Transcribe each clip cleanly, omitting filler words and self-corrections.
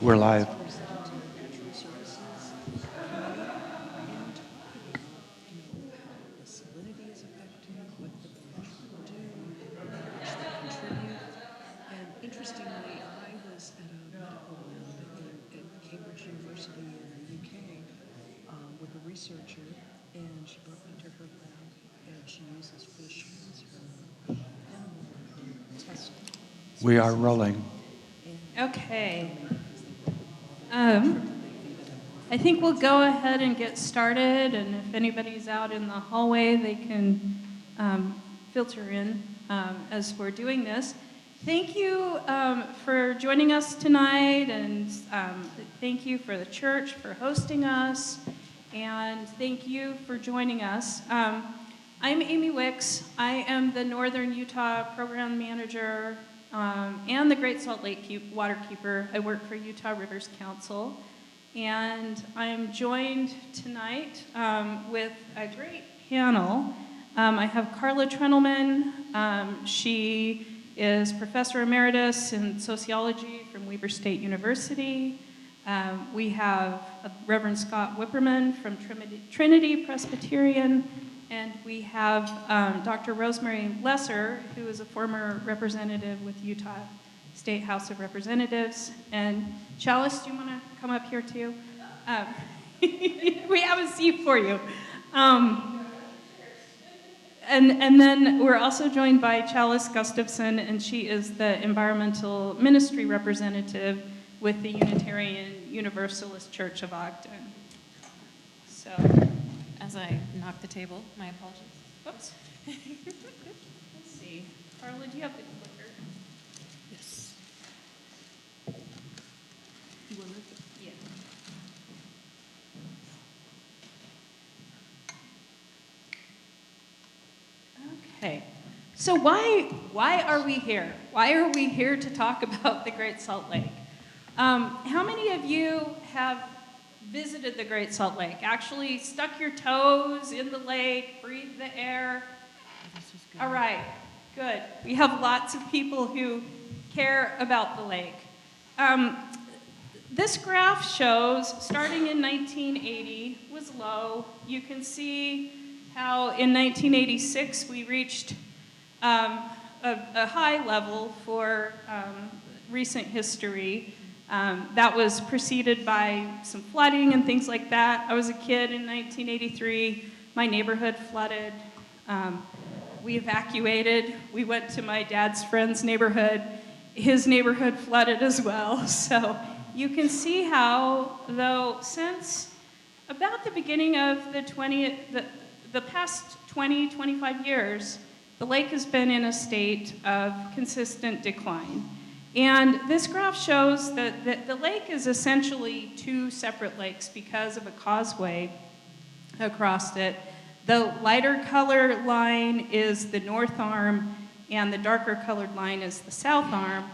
We're live. Presenting natural services and talking about, how the salinity is affecting what the management do, how much they contribute. And interestingly, I was at a medical lab at Cambridge University in the UK with a researcher, and she brought me to her lab, and she uses fish as her animal or her test We are species. rolling. Okay. I think we'll go ahead and get started, and if anybody's out in the hallway, they can filter in as we're doing this. Thank you for joining us tonight, and thank you for the church for hosting us, and thank you for joining us. I'm Amy Wicks. I am the Northern Utah Program Manager and the Great Salt Lake Waterkeeper. I work for Utah Rivers Council. And I'm joined tonight with a great panel. I have Carla Trentelman. She is Professor Emeritus in Sociology from Weber State University. We have Reverend Scott Whipperman from Trinity Presbyterian. And we have Dr. Rosemary Lesser, who is a former representative with Utah State House of Representatives. And Chalice, do you want to come up here too? We have a seat for you. And then we're also joined by Chalice Gustafson, and she is the environmental ministry representative with the Unitarian Universalist Church of Ogden. So, As I knock the table, my apologies. whoops. Let's see. Carla, do you have the clicker? Yes. You want to? Yeah. Okay. So why are we here? Why are we here to talk about the Great Salt Lake? How many of you have visited the Great Salt Lake? Actually stuck your toes in the lake, breathed the air? All right, good. We have lots of people who care about the lake. This graph shows, starting in 1980, was low. You can see how in 1986 we reached a high level for recent history. That was preceded by some flooding and things like that. I was a kid in 1983. My neighborhood flooded. We evacuated. We went to my dad's friend's neighborhood. His neighborhood flooded as well. So you can see how, though, since about the beginning of the past 20, 25 years, the lake has been in a state of consistent decline. And this graph shows that the lake is essentially two separate lakes because of a causeway across it. The lighter colored line is the north arm, and the darker colored line is the south arm.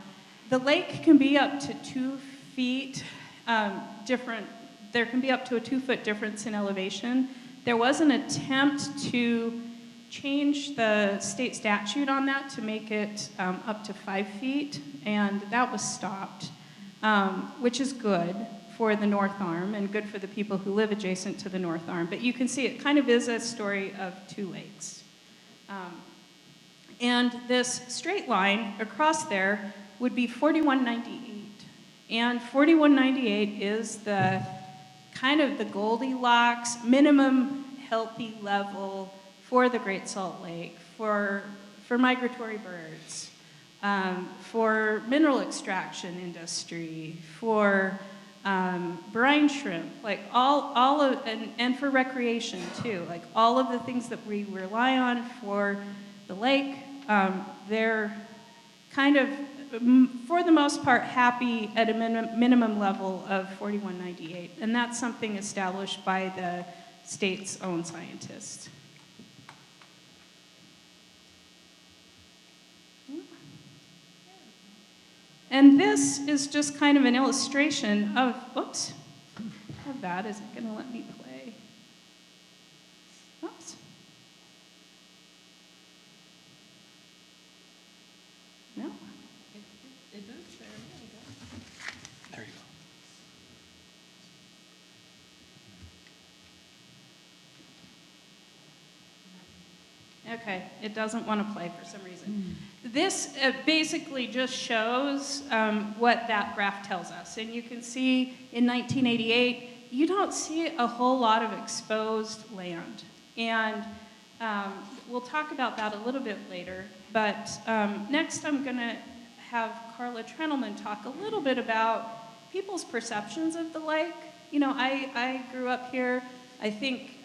The lake can be up to 2 feet different. There can be up to a 2-foot difference in elevation. There was an attempt to change the state statute on that to make it up to 5 feet, and that was stopped, which is good for the North Arm and good for the people who live adjacent to the North Arm. But you can see it kind of is a story of two lakes. And this straight line across there would be 4198. And 4198 is the kind of the Goldilocks minimum healthy level for the Great Salt Lake, for migratory birds, for mineral extraction industry, for brine shrimp, like all of, and for recreation too, like all of the things that we rely on for the lake, they're kind of, for the most part, happy at a minimum level of 4198, and that's something established by the state's own scientists. And this is just kind of an illustration of, oops, how bad is it going to let me play? Oops. No? It moves there. There you go. Okay, it doesn't want to play for some reason. This basically just shows what that graph tells us. And you can see in 1988, you don't see a whole lot of exposed land. And we'll talk about that a little bit later. But next I'm going to have Carla Trentelman talk a little bit about people's perceptions of the lake. You know, I grew up here. I think,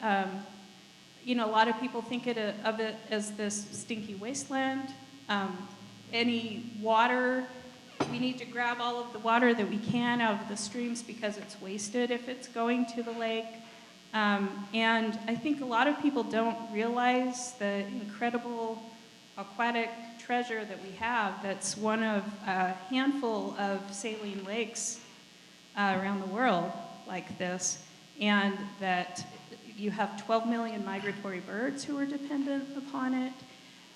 you know, a lot of people think of it as this stinky wasteland. Any water, we need to grab all of the water that we can out of the streams because it's wasted if it's going to the lake. And I think a lot of people don't realize the incredible aquatic treasure that we have that's one of a handful of saline lakes around the world like this, and that you have 12 million migratory birds who are dependent upon it.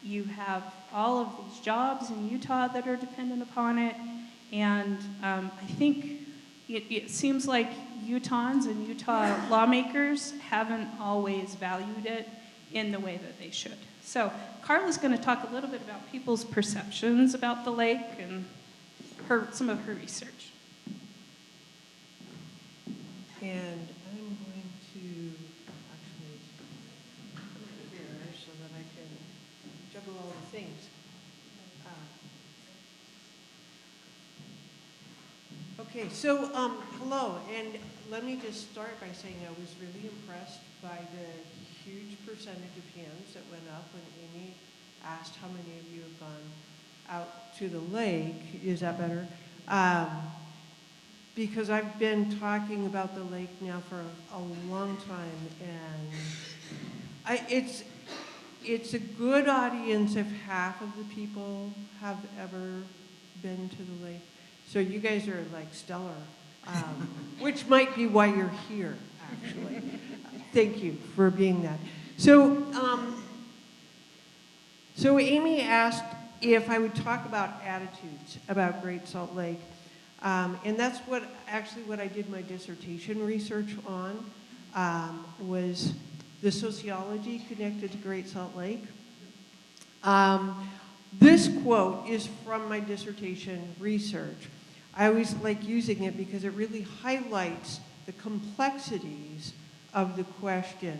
You have all of these jobs in Utah that are dependent upon it, and I think it seems like Utahns and Utah lawmakers haven't always valued it in the way that they should. So Carla's going to talk a little bit about people's perceptions about the lake and some of her research. And I'm going to actually come over here so that I can juggle all the things. Okay, so hello, and let me just start by saying I was really impressed by the huge percentage of hands that went up when Amy asked how many of you have gone out to the lake. Is that better? Because I've been talking about the lake now for a long time, and it's a good audience if half of the people have ever been to the lake. So you guys are like stellar, which might be why you're here, actually. Thank you for being that. So, so Amy asked if I would talk about attitudes about Great Salt Lake. And that's what I did my dissertation research on, was the sociology connected to Great Salt Lake. This quote is from my dissertation research. I always like using it because it really highlights the complexities of the question,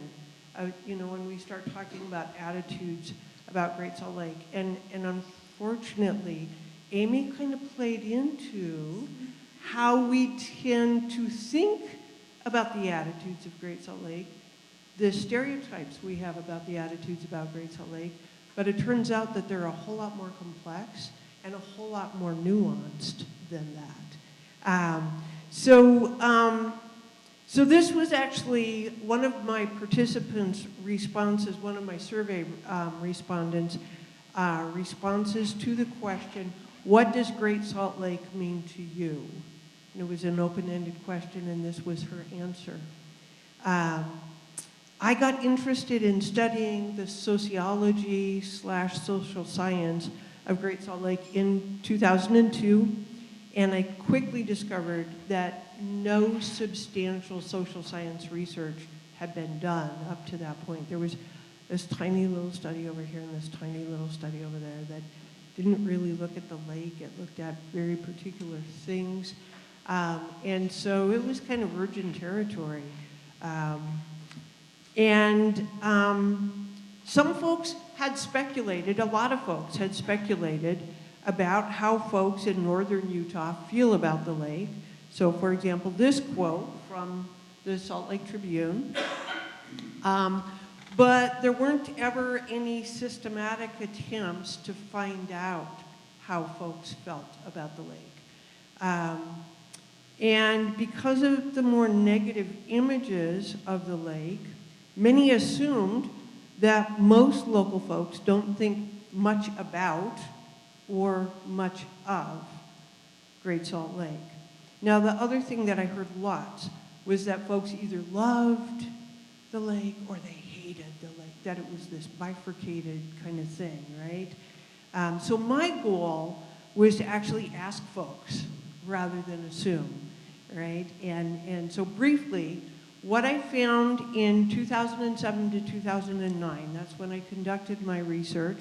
you know, when we start talking about attitudes about Great Salt Lake. And unfortunately, Amy kind of played into how we tend to think about the attitudes of Great Salt Lake, the stereotypes we have about the attitudes about Great Salt Lake, but it turns out that they're a whole lot more complex and a whole lot more nuanced than that. So this was actually one of my participants' responses, one of my survey respondents' responses to the question, what does Great Salt Lake mean to you? And it was an open-ended question, and this was her answer. I got interested in studying the sociology/social science of Great Salt Lake in 2002, and I quickly discovered that no substantial social science research had been done up to that point. There was this tiny little study over here and this tiny little study over there that didn't really look at the lake. It looked at very particular things. And so it was kind of virgin territory. Some folks had speculated, a lot of folks had speculated about how folks in northern Utah feel about the lake. So for example, this quote from the Salt Lake Tribune, but there weren't ever any systematic attempts to find out how folks felt about the lake. And because of the more negative images of the lake, many assumed that most local folks don't think much about or much of Great Salt Lake. Now, the other thing that I heard lots was that folks either loved the lake or they hated the lake, that it was this bifurcated kind of thing, right? So my goal was to actually ask folks rather than assume, right? And so briefly, What I found in 2007 to 2009, that's when I conducted my research,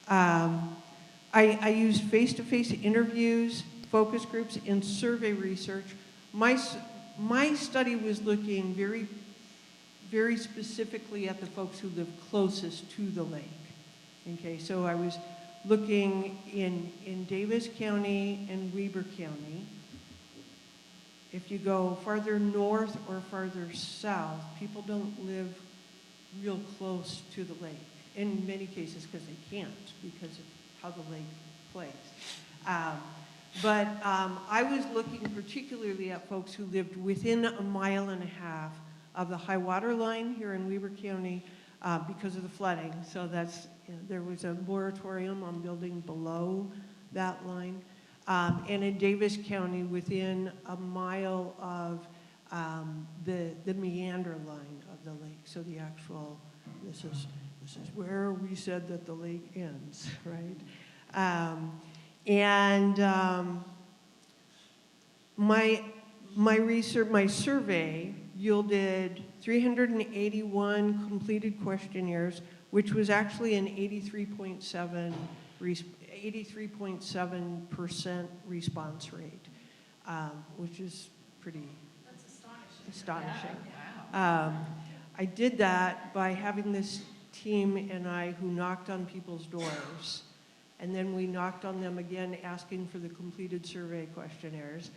I used face-to-face interviews, focus groups, and survey research. My study was looking very, very specifically at the folks who live closest to the lake. Okay, so I was looking in Davis County and Weber County. If you go farther north or farther south, people don't live real close to the lake. In many cases, because they can't, because of how the lake plays. But I was looking particularly at folks who lived within 1.5 miles of the high water line here in Weber County because of the flooding. So that's, there was a moratorium on building below that line. And in Davis County, within 1 mile of the meander line of the lake. So the actual, this is where we said that the lake ends, right? My research, my survey yielded 381 completed questionnaires, which was actually an 83.7% response rate, which is pretty astonishing. I did that by having this team and I who knocked on people's doors, and then we knocked on them again asking for the completed survey questionnaires.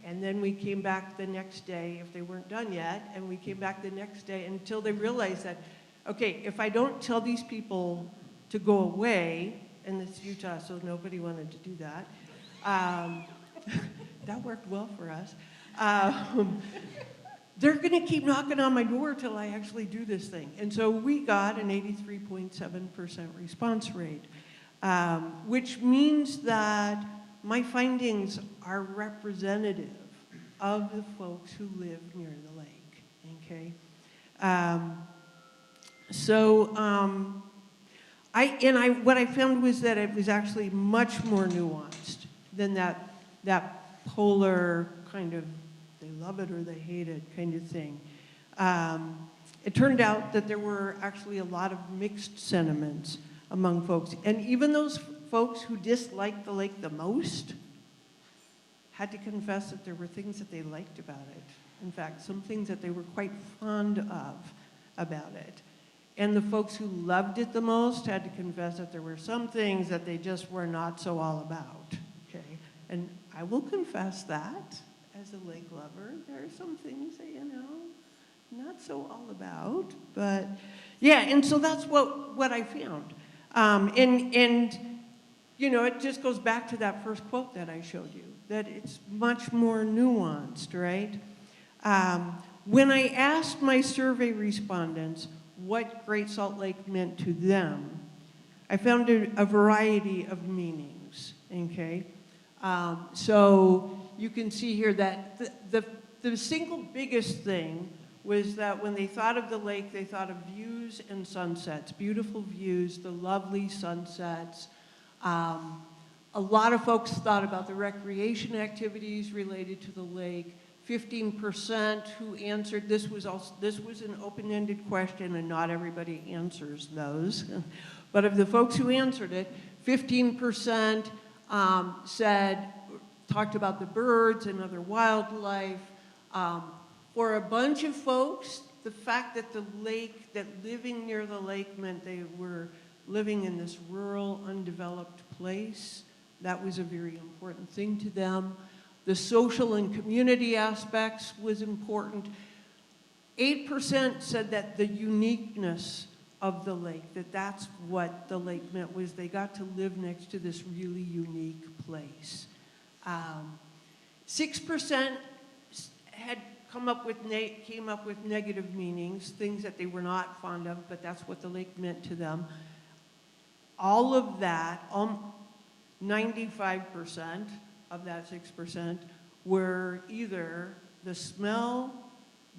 And then we came back the next day if they weren't done yet, and we came back the next day until they realized that, okay, if I don't tell these people to go away, and it's Utah, so nobody wanted to do that. That worked well for us. They're gonna keep knocking on my door till I actually do this thing. And so we got an 83.7% response rate, which means that my findings are representative of the folks who live near the lake, okay? What I found was that it was actually much more nuanced than that polar kind of they love it or they hate it kind of thing. It turned out that there were actually a lot of mixed sentiments among folks. And even those folks who disliked the lake the most had to confess that there were things that they liked about it. In fact, some things that they were quite fond of about it. And the folks who loved it the most had to confess that there were some things that they just were not so all about, okay? And I will confess that, as a lake lover, there are some things that, not so all about, but yeah, and so that's what I found. It just goes back to that first quote that I showed you, that it's much more nuanced, right? When I asked my survey respondents what Great Salt Lake meant to them, I found a variety of meanings, okay? So you can see here that the single biggest thing was that when they thought of the lake, they thought of views and sunsets, beautiful views, the lovely sunsets. A lot of folks thought about the recreation activities related to the lake. 15% who answered, this was an open-ended question and not everybody answers those. But of the folks who answered it, 15% talked about the birds and other wildlife. For a bunch of folks, the fact that living near the lake meant they were living in this rural, undeveloped place. That was a very important thing to them. The social and community aspects was important. 8% said that the uniqueness of the lake, that's what the lake meant, was they got to live next to this really unique place. 6% came up with negative meanings, things that they were not fond of, but that's what the lake meant to them. All of that, 95% of that 6% were either the smell,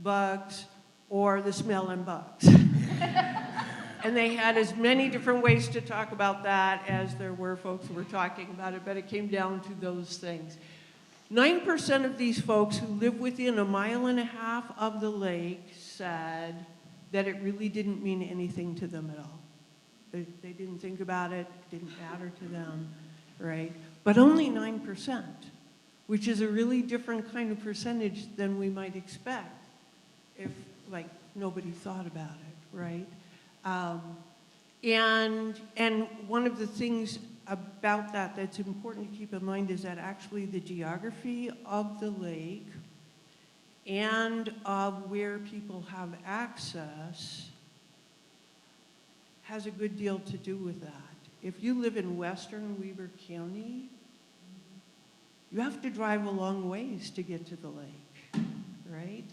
bugs, or the smell and bugs. And they had as many different ways to talk about that as there were folks who were talking about it, but it came down to those things. 9% of these folks who live within 1.5 miles of the lake said that it really didn't mean anything to them at all. They didn't think about it, it didn't matter to them, right? But only 9%, which is a really different kind of percentage than we might expect if, like, nobody thought about it, right? And one of the things about that that's important to keep in mind is that actually the geography of the lake and of where people have access has a good deal to do with that. If you live in western Weber County, you have to drive a long ways to get to the lake, right?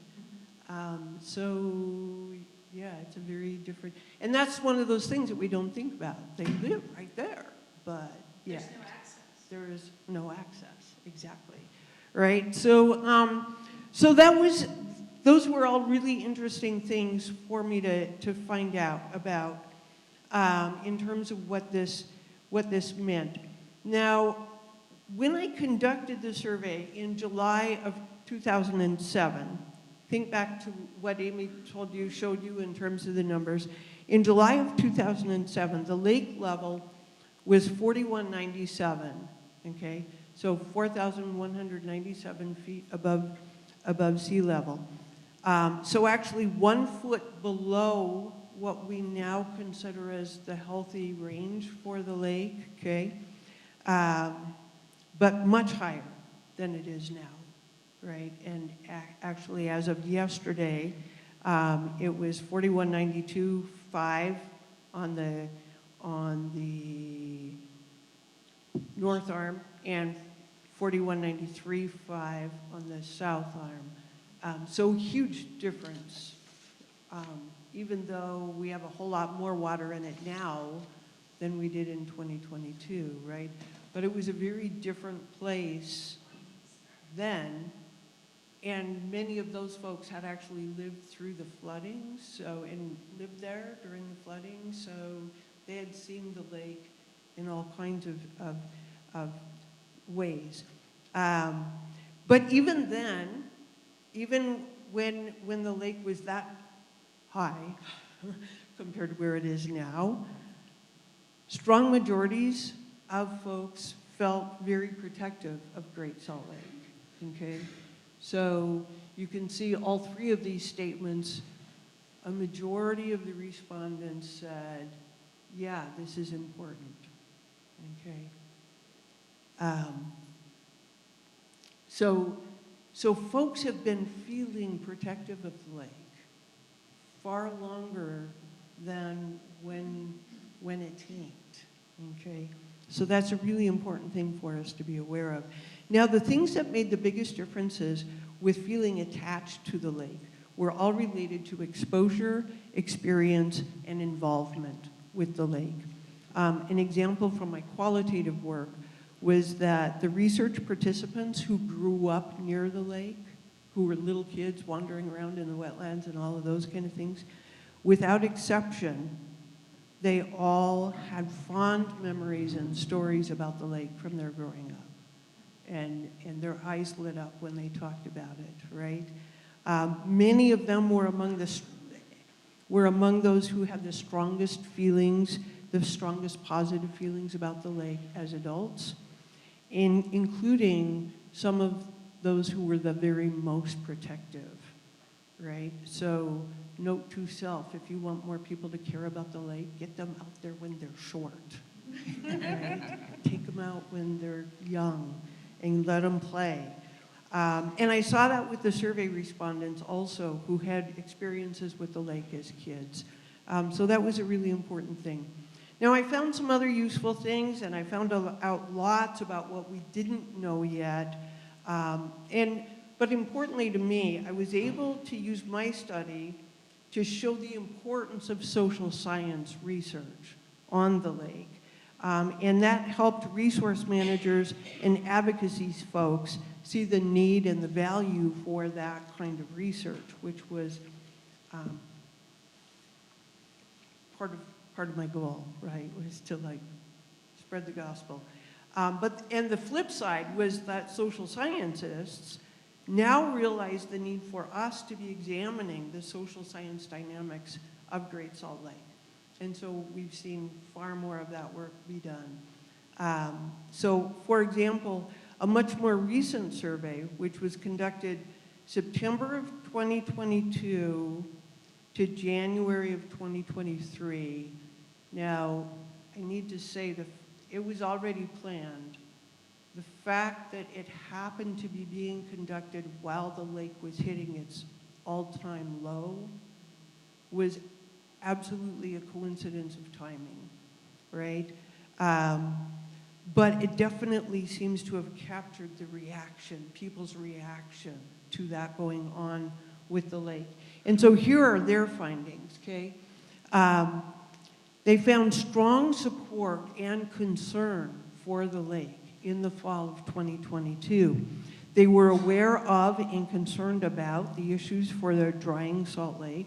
So yeah, it's a very different, and that's one of those things that we don't think about. They live right there, but yeah. There's no access. There is no access, exactly, right? So, those were all really interesting things for me to find out about in terms of what this meant. Now, when I conducted the survey in July of 2007, think back to what Amy showed you in terms of the numbers. In July of 2007, the lake level was 4197, okay? So 4,197 feet above sea level. So actually 1 foot below what we now consider as the healthy range for the lake, okay? But much higher than it is now, right? And actually, as of yesterday, it was 4192.5 on the north arm and 4193.5 on the south arm. So huge difference, even though we have a whole lot more water in it now than we did in 2022, right? But it was a very different place then, and many of those folks had actually lived through the flooding, and lived there during the flooding, so they had seen the lake in all kinds of ways. But even then, even when the lake was that high compared to where it is now, strong majorities of folks felt very protective of Great Salt Lake, okay? So you can see all three of these statements, a majority of the respondents said, yeah, this is important, okay? So folks have been feeling protective of the lake far longer than when it tanked, okay? So that's a really important thing for us to be aware of. Now, the things that made the biggest differences with feeling attached to the lake were all related to exposure, experience, and involvement with the lake. An example from my qualitative work was that the research participants who grew up near the lake, who were little kids wandering around in the wetlands and all of those kind of things, without exception, they all had fond memories and stories about the lake from their growing up. And their eyes lit up when they talked about it, right? Many of them were among those who had the strongest feelings, the strongest positive feelings about the lake as adults, including some of those who were the very most protective, right? So note to self, if you want more people to care about the lake, get them out there when they're short, right? Take them out when they're young and let them play. And I saw that with the survey respondents also who had experiences with the lake as kids. So that was a really important thing. Now I found some other useful things, and I found out lots about what we didn't know yet. But importantly to me, I was able to use my study to show the importance of social science research on the lake. And that helped resource managers and advocacy folks see the need and the value for that kind of research, which was part of my goal, right, was to like spread the gospel. And the flip side was that social scientists now realize the need for us to be examining the social science dynamics of Great Salt Lake. And so we've seen far more of that work be done. So for example, a much more recent survey, which was conducted September of 2022 to January of 2023. Now, I need to say that it was already planned. The fact that it happened to be being conducted while the lake was hitting its all-time low was absolutely a coincidence of timing, right? But it definitely seems to have captured the reaction, people's reaction to that going on with the lake. And so here are their findings, okay? They found strong support and concern for the lake in the fall of 2022. They were aware of and concerned about the issues for the drying Salt Lake.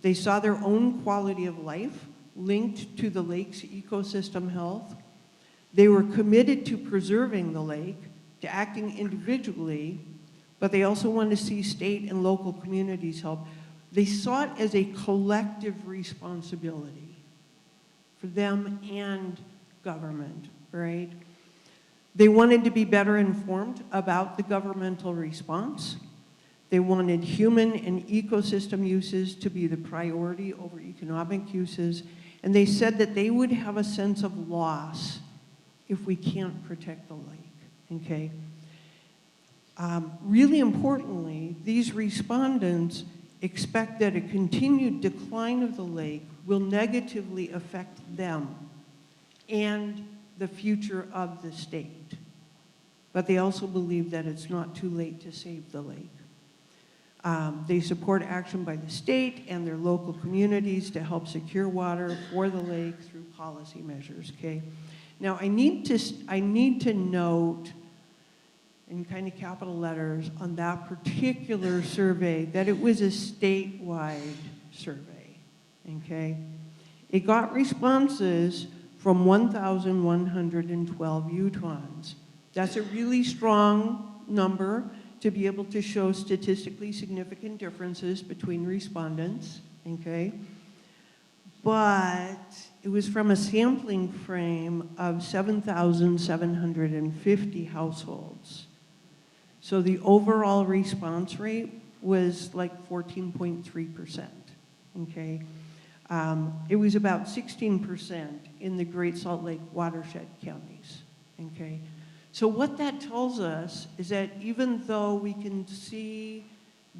They saw their own quality of life linked to the lake's ecosystem health. They were committed to preserving the lake, to acting individually, but they also wanted to see state and local communities help. They saw it as a collective responsibility for them and government, right? They wanted to be better informed about the governmental response. They wanted human and ecosystem uses to be the priority over economic uses. And they said that they would have a sense of loss if we can't protect the lake, okay? Really importantly, these respondents expect that a continued decline of the lake will negatively affect them and the future of the state. But they also believe that it's not too late to save the lake. They support action by the state and their local communities to help secure water for the lake through policy measures, okay? Now, I need to note in kind of capital letters on that particular survey that it was a statewide survey, okay? It got responses from 1,112 Utahns. That's a really strong number to be able to show statistically significant differences between respondents, okay? But it was from a sampling frame of 7,750 households. So the overall response rate was like 14.3%, okay? It was about 16% in the Great Salt Lake watershed counties, okay? So what that tells us is that even though we can see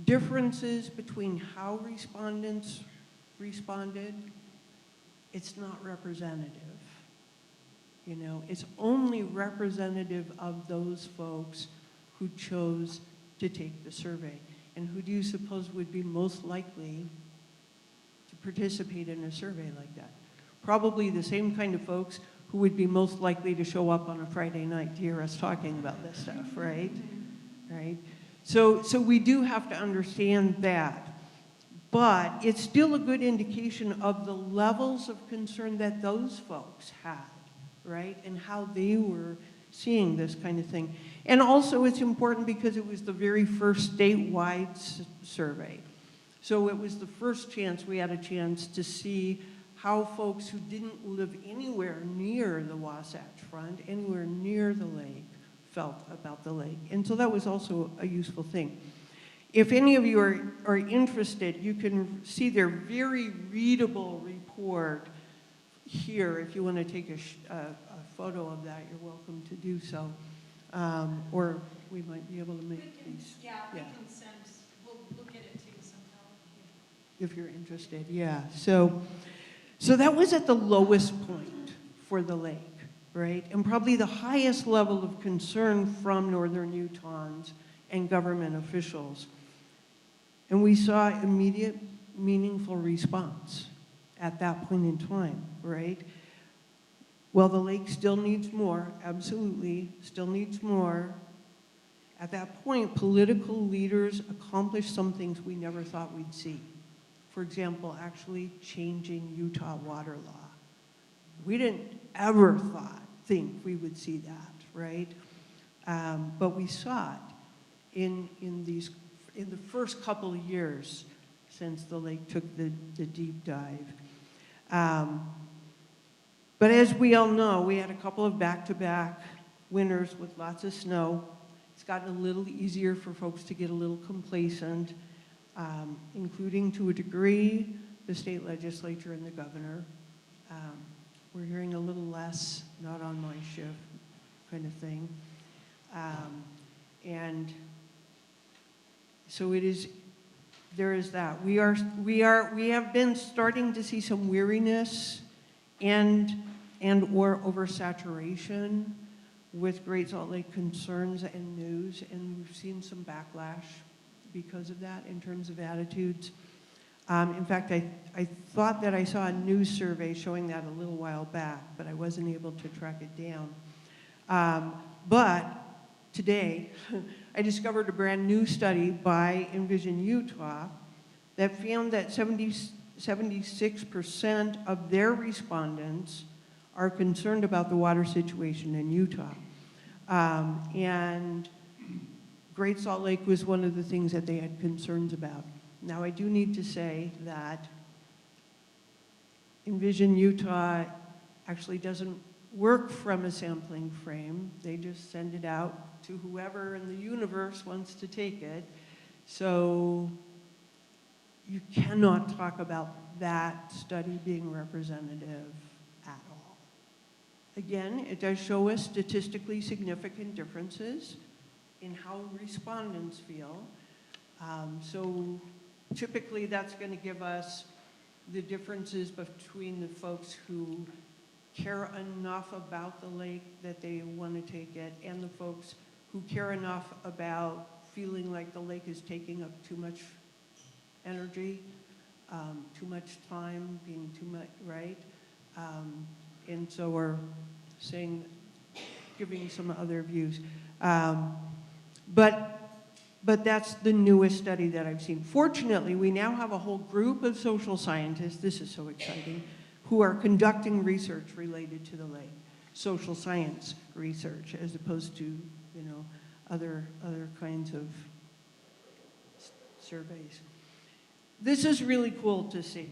differences between how respondents responded, it's not representative. You know, it's only representative of those folks who chose to take the survey. And who do you suppose would be most likely to participate in a survey like that? Probably the same kind of folks who would be most likely to show up on a Friday night to hear us talking about this stuff, right? Right? So we do have to understand that. But it's still a good indication of the levels of concern that those folks had, right? And how they were seeing this kind of thing. And also it's important because it was the very first statewide survey. So it was the first chance we had a chance to see how folks who didn't live anywhere near the Wasatch Front, anywhere near the lake, felt about the lake. And so that was also a useful thing. If any of you are interested, you can see their very readable report here. If you want to take a photo of that, you're welcome to do so. Or we might be able to make these. We can send, we'll get it to you somehow. If you're interested, yeah. So that was at the lowest point for the lake, right? And probably the highest level of concern from Northern Utahns and government officials. And we saw immediate, meaningful response at that point in time, right? Well, the lake still needs more, absolutely, still needs more. At that point, political leaders accomplished some things we never thought we'd see. For example, actually changing Utah water law. We didn't ever thought think we would see that, right? But we saw it in the first couple of years since the lake took the deep dive. But as we all know, we had a couple of back-to-back winters with lots of snow. It's gotten a little easier for folks to get a little complacent, including to a degree the state legislature and the governor. We're hearing a little less, not on my shift kind of thing. And so there is that. We have been starting to see some weariness and or oversaturation with Great Salt Lake concerns and news, and we've seen some backlash because of that in terms of attitudes. In fact, I thought that I saw a news survey showing that a little while back, but I wasn't able to track it down. But today, I discovered a brand new study by Envision Utah that found that 76% of their respondents are concerned about the water situation in Utah. And Great Salt Lake was one of the things that they had concerns about. Now, I do need to say that Envision Utah actually doesn't work from a sampling frame. They just send it out to whoever in the universe wants to take it. So you cannot talk about that study being representative at all. Again, it does show us statistically significant differences in how respondents feel. So typically that's going to give us the differences between the folks who care enough about the lake that they want to take it and the folks who care enough about feeling like the lake is taking up too much energy, too much time, being too much, right? And so we're saying, giving some other views. But that's the newest study that I've seen. Fortunately, we now have a whole group of social scientists, this is so exciting, who are conducting research related to the lake, social science research, as opposed to, you know, other kinds of surveys. This is really cool to see.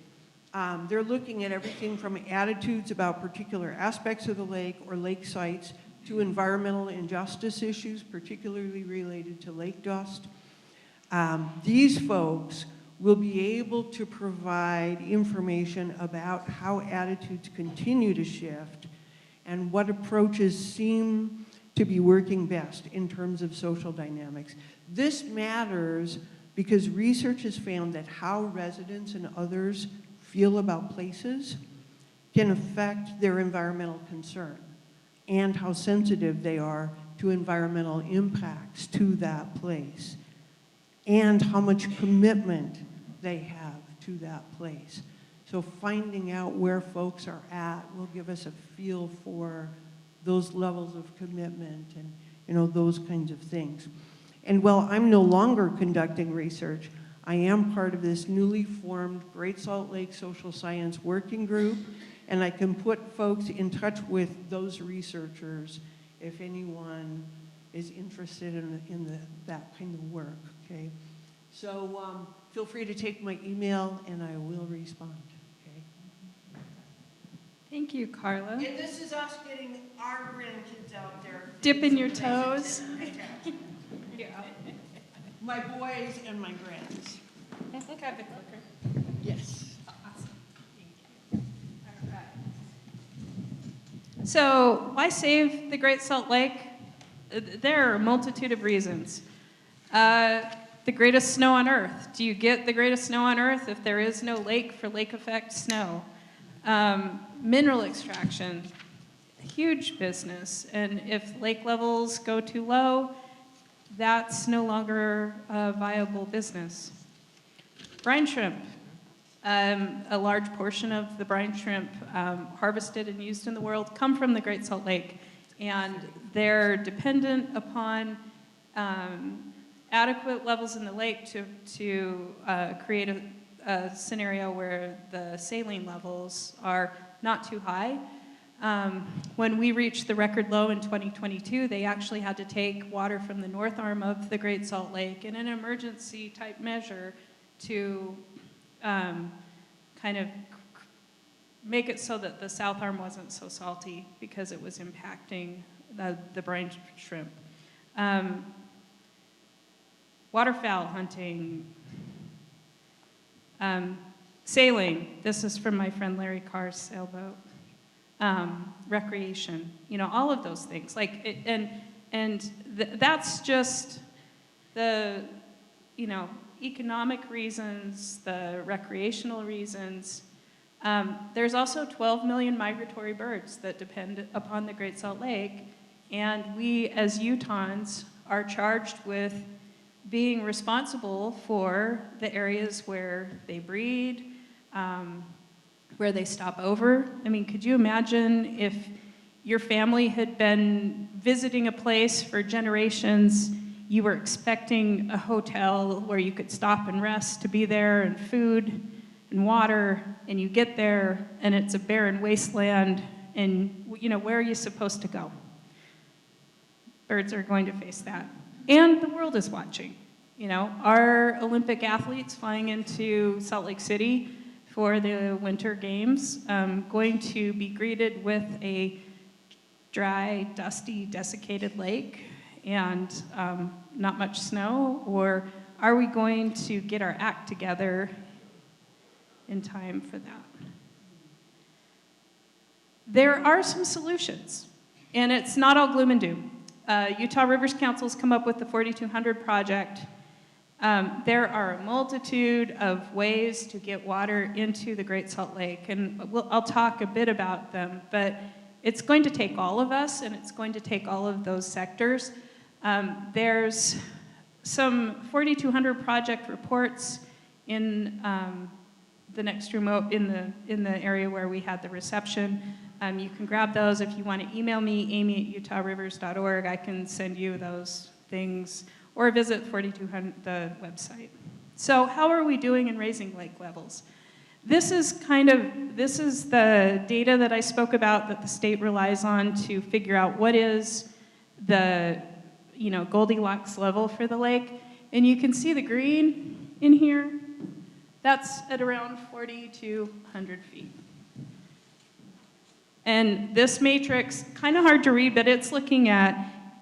They're looking at everything from attitudes about particular aspects of the lake or lake sites to environmental injustice issues, particularly related to lake dust. These folks will be able to provide information about how attitudes continue to shift and what approaches seem to be working best in terms of social dynamics. This matters because research has found that how residents and others feel about places can affect their environmental concern and how sensitive they are to environmental impacts to that place and how much commitment they have to that place. So finding out where folks are at will give us a feel for those levels of commitment and, you know, those kinds of things. And while I'm no longer conducting research, I am part of this newly formed Great Salt Lake Social Science Working Group, and I can put folks in touch with those researchers if anyone is interested in that kind of work, okay? So feel free to take my email and I will respond, okay? Thank you, Carla. And this is us getting our grandkids out there. Dipping your toes. Yeah. My boys and my grands. Got the clicker. Yes. Awesome. Thank you. All right. So, why save the Great Salt Lake? There are a multitude of reasons. The greatest snow on Earth. Do you get the greatest snow on Earth if there is no lake for lake effect snow? Mineral extraction, huge business. And if lake levels go too low, that's no longer a viable business. Brine shrimp. A large portion of the brine shrimp harvested and used in the world come from the Great Salt Lake, and they're dependent upon adequate levels in the lake to create a scenario where the saline levels are not too high. When we reached the record low in 2022, they actually had to take water from the north arm of the Great Salt Lake in an emergency type measure to kind of make it so that the south arm wasn't so salty because it was impacting the brine shrimp. Waterfowl hunting, sailing. This is from my friend Larry Carr's sailboat. Recreation, all of those things. That's just the, economic reasons, the recreational reasons. There's also 12 million migratory birds that depend upon the Great Salt Lake, and we as Utahns are charged with being responsible for the areas where they breed, where they stop over. I mean, could you imagine if your family had been visiting a place for generations, you were expecting a hotel where you could stop and rest to be there, and food and water, and you get there and it's a barren wasteland, and where are you supposed to go? Birds are going to face that. And the world is watching. Our Olympic athletes flying into Salt Lake City for the Winter Games, going to be greeted with a dry, dusty, desiccated lake and not much snow? Or are we going to get our act together in time for that? There are some solutions, and it's not all gloom and doom. Utah Rivers Council's come up with the 4200 project. There are a multitude of ways to get water into the Great Salt Lake, and I'll talk a bit about them, but it's going to take all of us, and it's going to take all of those sectors. There's some 4200 project reports in the next room in the area where we had the reception. You can grab those if you want to email me, amy@utahrivers.org. I can send you those things, or visit 4200, the website. So how are we doing in raising lake levels? This is the data that I spoke about that the state relies on to figure out what is the Goldilocks level for the lake. And you can see the green in here. That's at around 4,200 feet. And this matrix, kind of hard to read, but it's looking at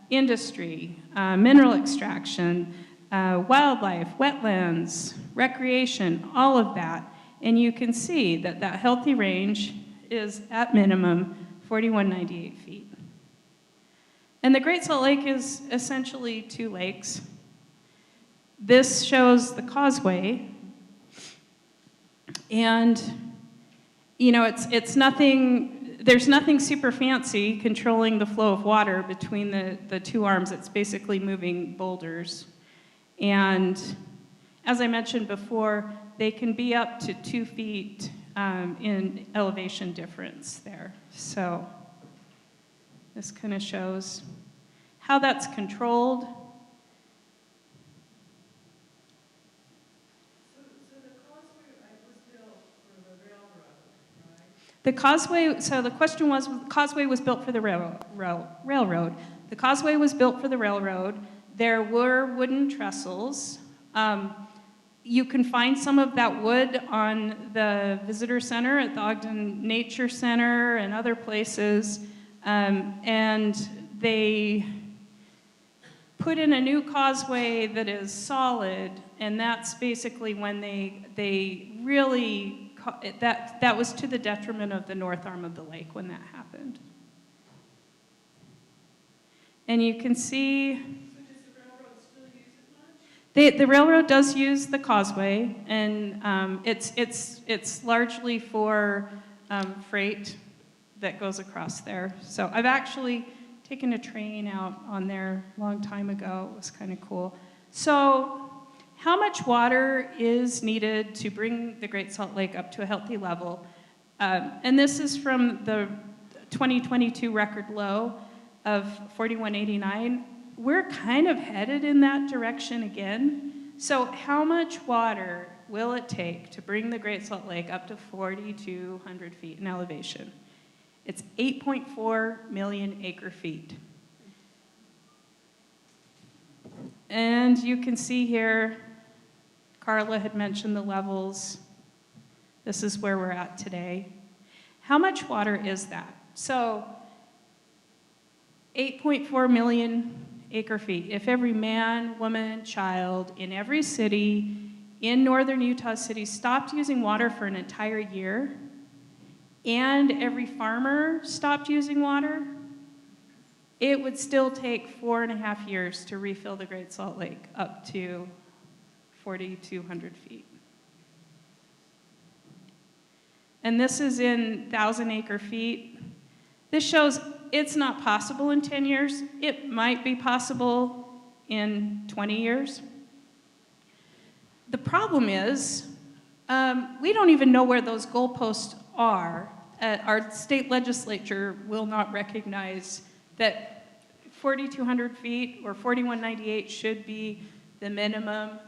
industry, mineral extraction, wildlife, wetlands, recreation, all of that. And you can see that that healthy range is, at minimum, 4,198 feet. And the Great Salt Lake is essentially two lakes. This shows the causeway. And, it's nothing, there's nothing super fancy controlling the flow of water between the two arms. It's basically moving boulders. And as I mentioned before, they can be up to 2 feet in elevation difference there. So this kind of shows how that's controlled. The causeway, so the question was, the causeway was built for the railroad. The causeway was built for the railroad. There were wooden trestles. You can find some of that wood on the visitor center at the Ogden Nature Center and other places. And they put in a new causeway that is solid, and that's basically when they really, that was to the detriment of the north arm of the lake when that happened. And you can see, so does the railroad still use it much? The railroad does use the causeway, and it's largely for freight that goes across there. So I've actually taken a train out on there a long time ago. It was kind of cool. So how much water is needed to bring the Great Salt Lake up to a healthy level? And this is from the 2022 record low of 4189. We're kind of headed in that direction again. So how much water will it take to bring the Great Salt Lake up to 4,200 feet in elevation? It's 8.4 million acre feet. And you can see here, Carla had mentioned the levels. This is where we're at today. How much water is that? So 8.4 million acre feet. If every man, woman, child in every city in northern Utah City stopped using water for an entire year, and every farmer stopped using water, it would still take 4.5 years to refill the Great Salt Lake up to 4,200 feet. And this is in 1,000 acre feet. This shows it's not possible in 10 years. It might be possible in 20 years. The problem is, we don't even know where those goalposts are. Our state legislature will not recognize that 4,200 feet or 4,198 should be the minimum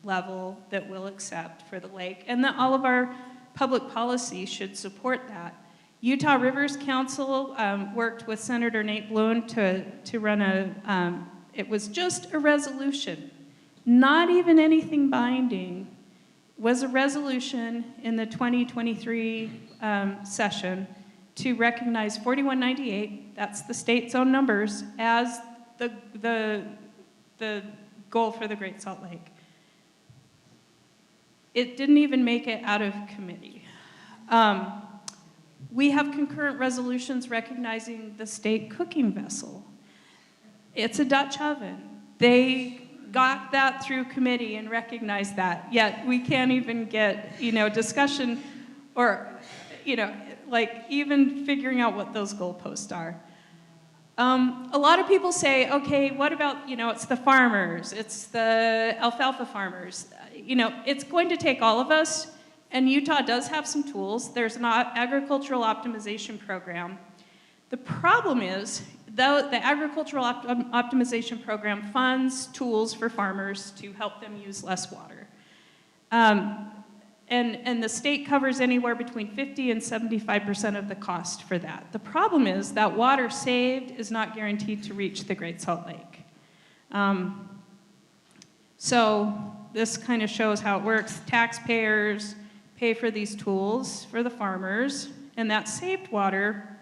level that we'll accept for the lake, and that all of our public policy should support that. Utah Rivers Council worked with Senator Nate Bloom to run it was just a resolution, not even anything binding, was a resolution in the 2023 session to recognize 4198, that's the state's own numbers, as the goal for the Great Salt Lake. It didn't even make it out of committee. We have concurrent resolutions recognizing the state cooking vessel. It's a Dutch oven. They got that through committee and recognized that, yet we can't even get, discussion or, like even figuring out what those goalposts are. A lot of people say, okay, what about, it's the farmers, it's the alfalfa farmers. It's going to take all of us, and Utah does have some tools. There's an agricultural optimization program. The problem is, though, the agricultural optimization program funds tools for farmers to help them use less water. And the state covers anywhere between 50 and 75% of the cost for that. The problem is that water saved is not guaranteed to reach the Great Salt Lake. So this kind of shows how it works. Taxpayers pay for these tools for the farmers, and that saved water,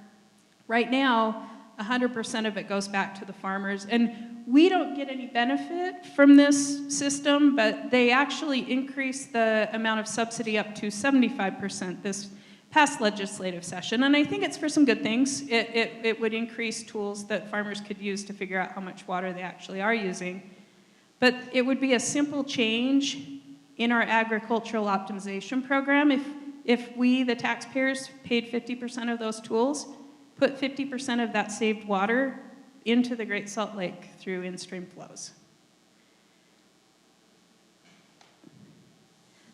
right now, 100% of it goes back to the farmers. And we don't get any benefit from this system, but they actually increased the amount of subsidy up to 75% this past legislative session. And I think it's for some good things. It would increase tools that farmers could use to figure out how much water they actually are using. But it would be a simple change in our agricultural optimization program if we, the taxpayers, paid 50% of those tools, put 50% of that saved water into the Great Salt Lake through in-stream flows.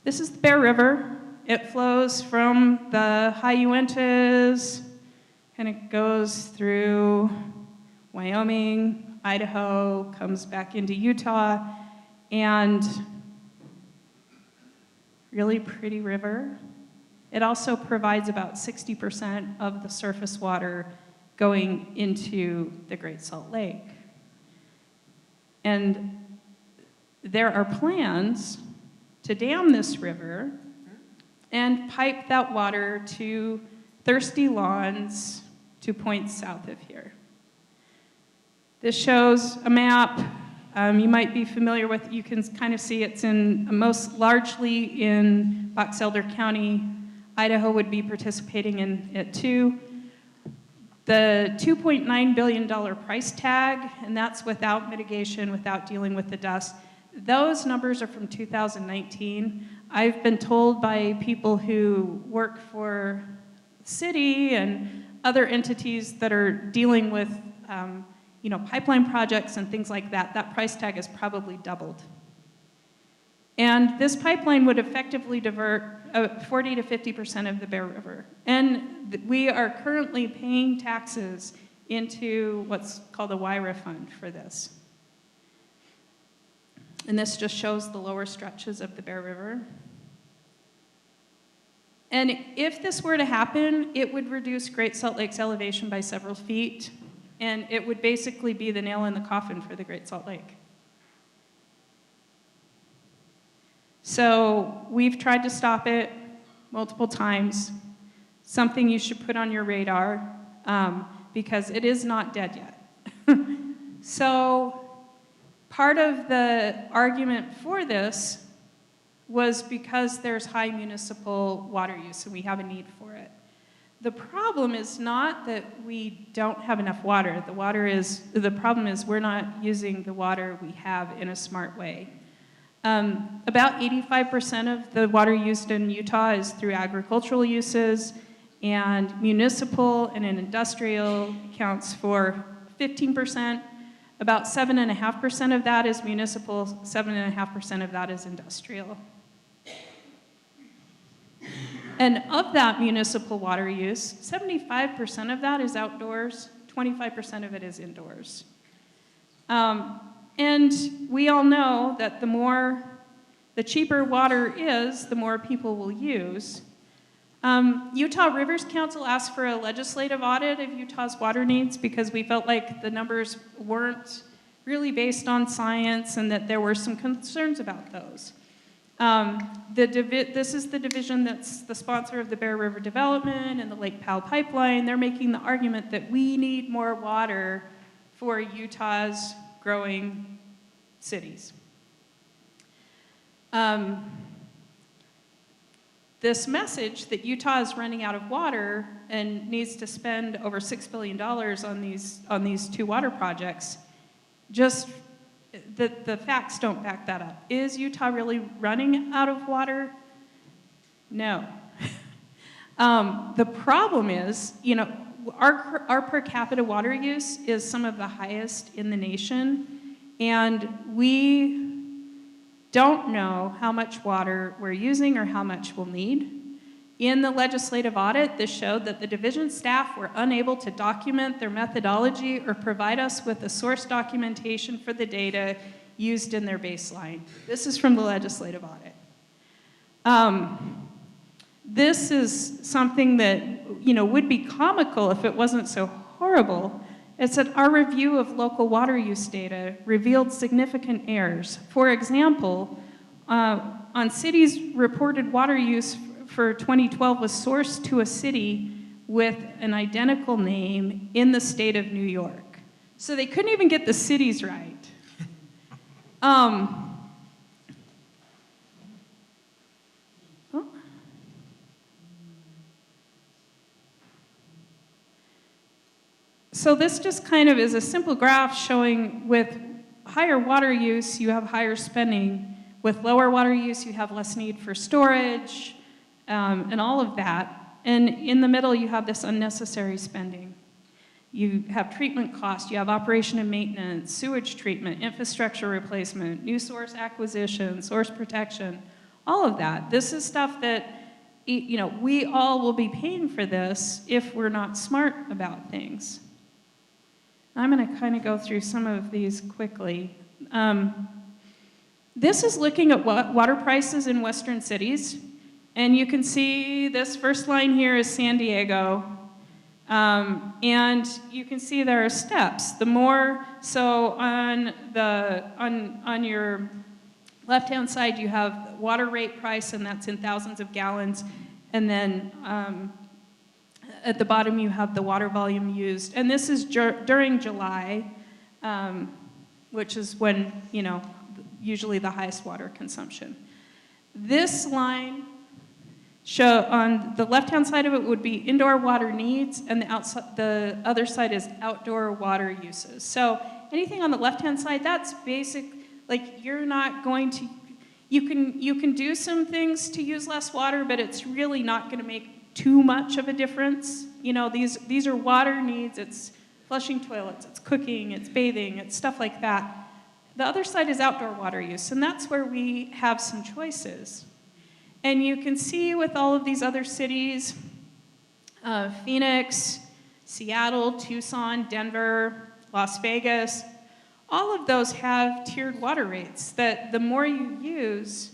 This is the Bear River. It flows from the high Uintas, and it goes through Wyoming, Idaho, comes back into Utah, and really pretty river. It also provides about 60% of the surface water going into the Great Salt Lake. And there are plans to dam this river and pipe that water to Thirsty Lawns, 2 points south of here. This shows a map you might be familiar with. You can kind of see it's most largely in Box Elder County. Idaho would be participating in it too. The $2.9 billion price tag, and that's without mitigation, without dealing with the dust. Those numbers are from 2019. I've been told by people who work for the city and other entities that are dealing with pipeline projects and things like that, that price tag has probably doubled. And this pipeline would effectively divert 40 to 50% of the Bear River. And we are currently paying taxes into what's called a WIRA fund for this. And this just shows the lower stretches of the Bear River. And if this were to happen, it would reduce Great Salt Lake's elevation by several feet, and it would basically be the nail in the coffin for the Great Salt Lake. So we've tried to stop it multiple times. Something you should put on your radar, because it is not dead yet. So part of the argument for this was because there's high municipal water use and we have a need for it. The problem is not that we don't have enough water. The problem is we're not using the water we have in a smart way. About 85% of the water used in Utah is through agricultural uses, and municipal and industrial accounts for 15%. About 7.5% of that is municipal, 7.5% of that is industrial. And of that municipal water use, 75% of that is outdoors, 25% of it is indoors. And we all know that the cheaper water is, the more people will use. Utah Rivers Council asked for a legislative audit of Utah's water needs because we felt like the numbers weren't really based on science and that there were some concerns about those. This is the division that's the sponsor of the Bear River Development and the Lake Powell Pipeline. They're making the argument that we need more water for Utah's growing cities. This message that Utah is running out of water and needs to spend over $6 billion on these two water projects, just the facts don't back that up. Is Utah really running out of water? No. The problem is, our per capita water use is some of the highest in the nation, and we don't know how much water we're using or how much we'll need. In the legislative audit, this showed that the division staff were unable to document their methodology or provide us with the source documentation for the data used in their baseline. This is from the legislative audit. This is something that would be comical if it wasn't so horrible. It said our review of local water use data revealed significant errors. For example, on cities' reported water use for 2012 was sourced to a city with an identical name in the state of New York. So they couldn't even get the cities right. So this just kind of is a simple graph showing with higher water use, you have higher spending. With lower water use, you have less need for storage, and all of that. And in the middle, you have this unnecessary spending. You have treatment costs, you have operation and maintenance, sewage treatment, infrastructure replacement, new source acquisition, source protection, all of that. This is stuff that, we all will be paying for this if we're not smart about things. I'm going to kind of go through some of these quickly. This is looking at water prices in western cities. And you can see this first line here is San Diego. And you can see there are steps. So on your left-hand side, you have water rate price, and that's in thousands of gallons. And then at the bottom, you have the water volume used. And this is during July, which is when, usually the highest water consumption. This line on the left-hand side of it would be indoor water needs, and the other side is outdoor water uses. So anything on the left-hand side, that's basic, like you're not going to, you can do some things to use less water, but it's really not going to make too much of a difference. These are water needs. It's flushing toilets, it's cooking, it's bathing, it's stuff like that. The other side is outdoor water use, and that's where we have some choices. And you can see with all of these other cities, Phoenix, Seattle, Tucson, Denver, Las Vegas, all of those have tiered water rates that the more you use,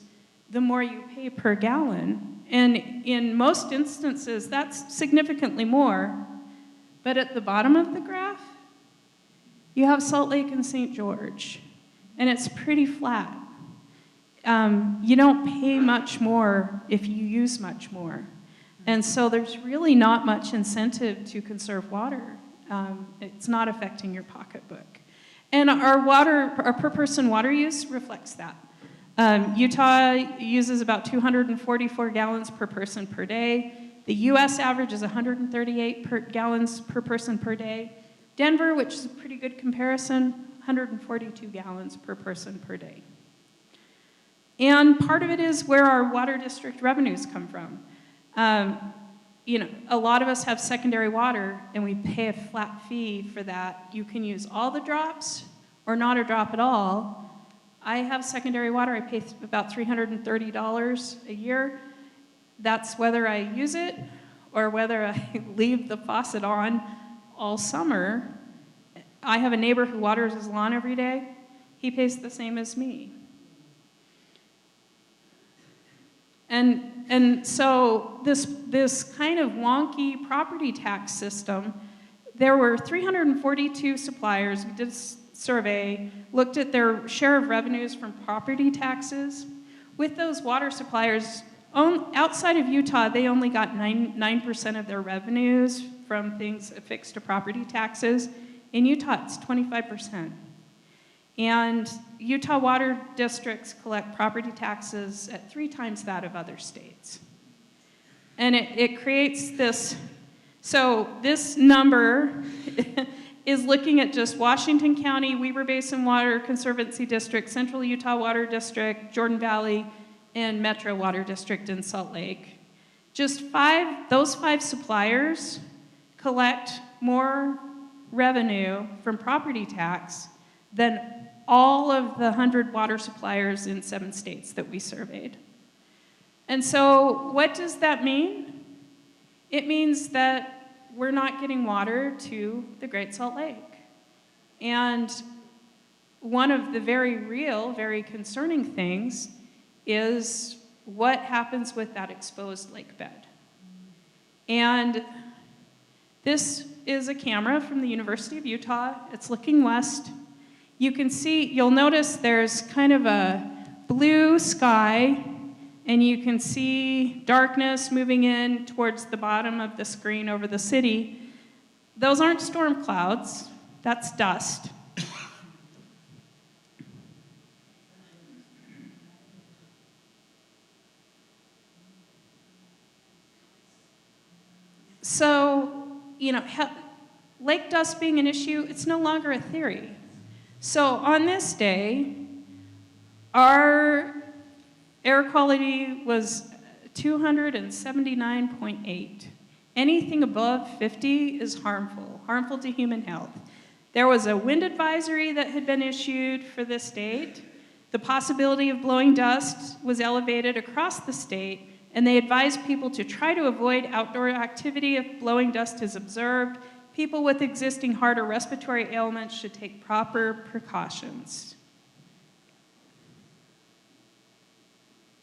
the more you pay per gallon. And in most instances, that's significantly more. But at the bottom of the graph, you have Salt Lake and St. George, and it's pretty flat. You don't pay much more if you use much more. And so there's really not much incentive to conserve water. It's not affecting your pocketbook. And our per person water use reflects that. Utah uses about 244 gallons per person per day. The US average is 138 gallons per person per day. Denver, which is a pretty good comparison, 142 gallons per person per day. And part of it is where our water district revenues come from. A lot of us have secondary water, and we pay a flat fee for that. You can use all the drops or not a drop at all. I have secondary water. I pay about $330 a year. That's whether I use it or whether I leave the faucet on all summer. I have a neighbor who waters his lawn every day. He pays the same as me. And so this kind of wonky property tax system, there were 342 suppliers. We did a survey, looked at their share of revenues from property taxes. With those water suppliers, outside of Utah, they only got 9% of their revenues from things affixed to property taxes. In Utah, it's 25%. And Utah water districts collect property taxes at 3 times that of other states. And it creates this, so this number is looking at just Washington County, Weber Basin Water Conservancy District, Central Utah Water District, Jordan Valley, and Metro Water District in Salt Lake. Just those 5 suppliers collect more revenue from property tax than all of the 100 water suppliers in 7 states that we surveyed. And so what does that mean? It means that we're not getting water to the Great Salt Lake. And one of the very real, very concerning things is what happens with that exposed lake bed. And this is a camera from the University of Utah. It's looking west. You can see, you'll notice there's kind of a blue sky, and you can see darkness moving in towards the bottom of the screen over the city. Those aren't storm clouds, that's dust. So, lake dust being an issue, it's no longer a theory. So on this day, our air quality was 279.8. Anything above 50 is harmful to human health. There was a wind advisory that had been issued for this state. The possibility of blowing dust was elevated across the state, and they advised people to try to avoid outdoor activity if blowing dust is observed. People with existing heart or respiratory ailments should take proper precautions.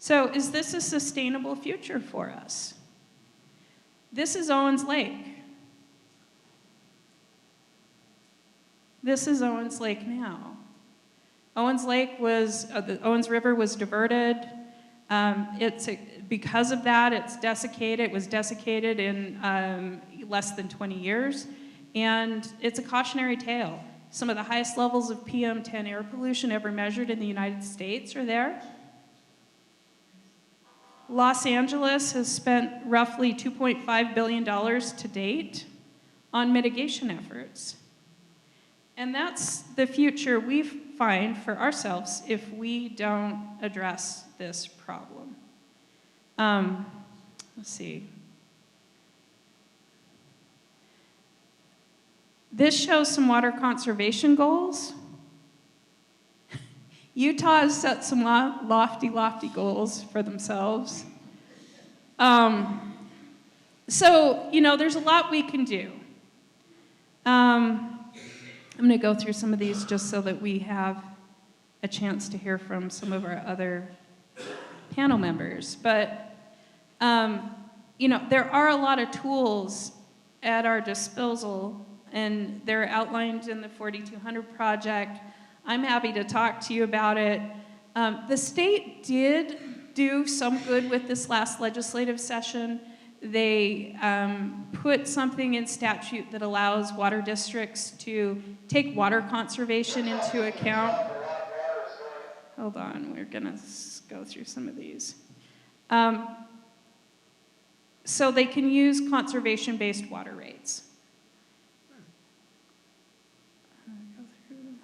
So, is this a sustainable future for us? This is Owens Lake. This is Owens Lake now. Owens Lake the Owens River was diverted. Because of that, it's desiccated. It was desiccated in less than 20 years. And it's a cautionary tale. Some of the highest levels of PM10 air pollution ever measured in the United States are there. Los Angeles has spent roughly $2.5 billion to date on mitigation efforts. And that's the future we find for ourselves if we don't address this problem. Let's see. This shows some water conservation goals. Utah has set some lofty goals for themselves. So, there's a lot we can do. I'm going to go through some of these just so that we have a chance to hear from some of our other panel members. But You know, there are a lot of tools at our disposal, and they're outlined in the 4200 project. I'm happy to talk to you about it. The state did do some good with this last legislative session. They put something in statute that allows water districts to take water conservation into account. Hold on, we're gonna go through some of these. So they can use conservation-based water rates. Go through.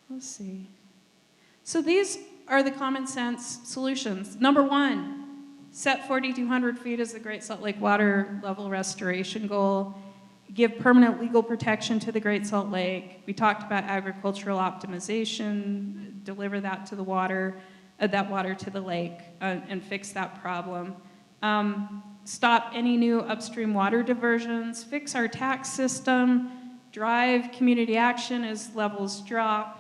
Let's see. So these are the common sense solutions. Number one, set 4,200 feet as the Great Salt Lake water level restoration goal. Give permanent legal protection to the Great Salt Lake. We talked about agricultural optimization, deliver that to the water, that water to the lake, and fix that problem. Stop any new upstream water diversions, fix our tax system, drive community action as levels drop.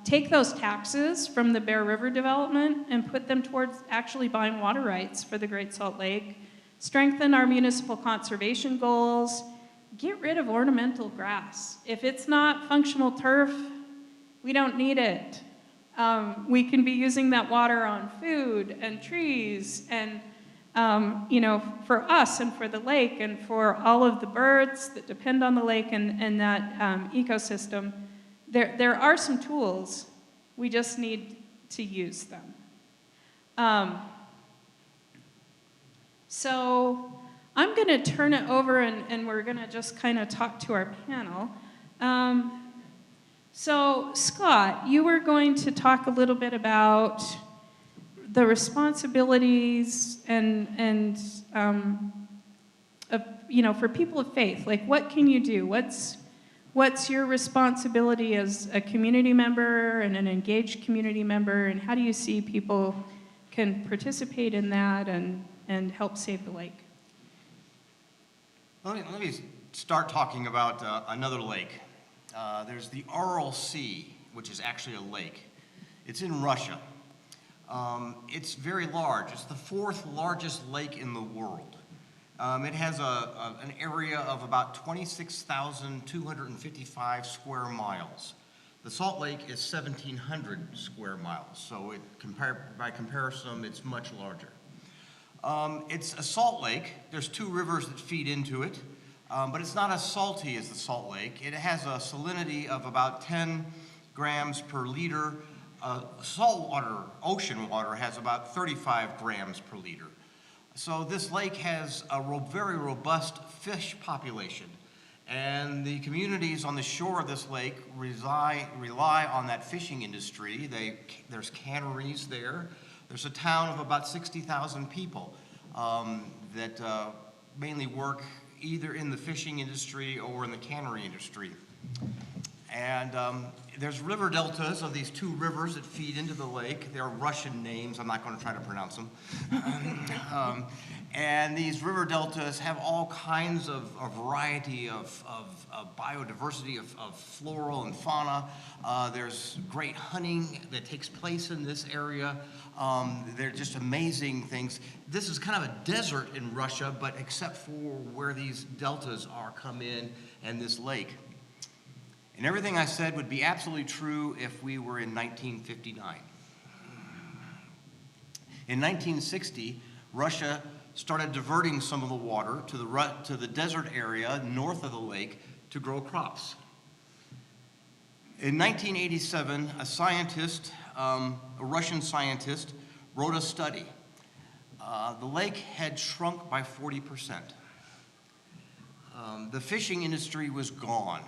Take those taxes from the Bear River development and put them towards actually buying water rights for the Great Salt Lake. Strengthen our municipal conservation goals. Get rid of ornamental grass. If it's not functional turf, we don't need it. We can be using that water on food and trees and, you know, for us and for the lake and for all of the birds that depend on the lake and that ecosystem. There are some tools. We just need to use them. So I'm going to turn it over and we're going to just kind of talk to our panel. So Scott, you were going to talk a little bit about the responsibilities and of, you know, for people of faith. Like, what can you do? What's your responsibility as a community member and an engaged community member, and how do you see people can participate in that and help save the lake? Let me start talking about another lake. There's the Aral Sea, which is actually a lake. It's in Russia. It's very large. It's the 4th largest lake in the world. It has an area of about 26,255 square miles. The Salt Lake is 1,700 square miles, so by comparison, it's much larger. It's a salt lake. There's 2 rivers that feed into it, but it's not as salty as the Salt Lake. It has a salinity of about 10 grams per liter. Salt water, ocean water, has about 35 grams per liter. So this lake has a very robust fish population, and the communities on the shore of this lake rely on that fishing industry. There's canneries there. There's a town of about 60,000 people that mainly work either in the fishing industry or in the cannery industry. And there's river deltas of these 2 rivers that feed into the lake. They're Russian names. I'm not going to try to pronounce them. And these river deltas have all kinds of a variety of biodiversity of floral and fauna. There's great hunting that takes place in this area. They're just amazing things. This is kind of a desert in Russia, but except for where these deltas come in and this lake. And everything I said would be absolutely true if we were in 1959. In 1960, Russia started diverting some of the water to the desert area north of the lake to grow crops. In 1987, a scientist, a Russian scientist, wrote a study. The lake had shrunk by 40%. The fishing industry was gone.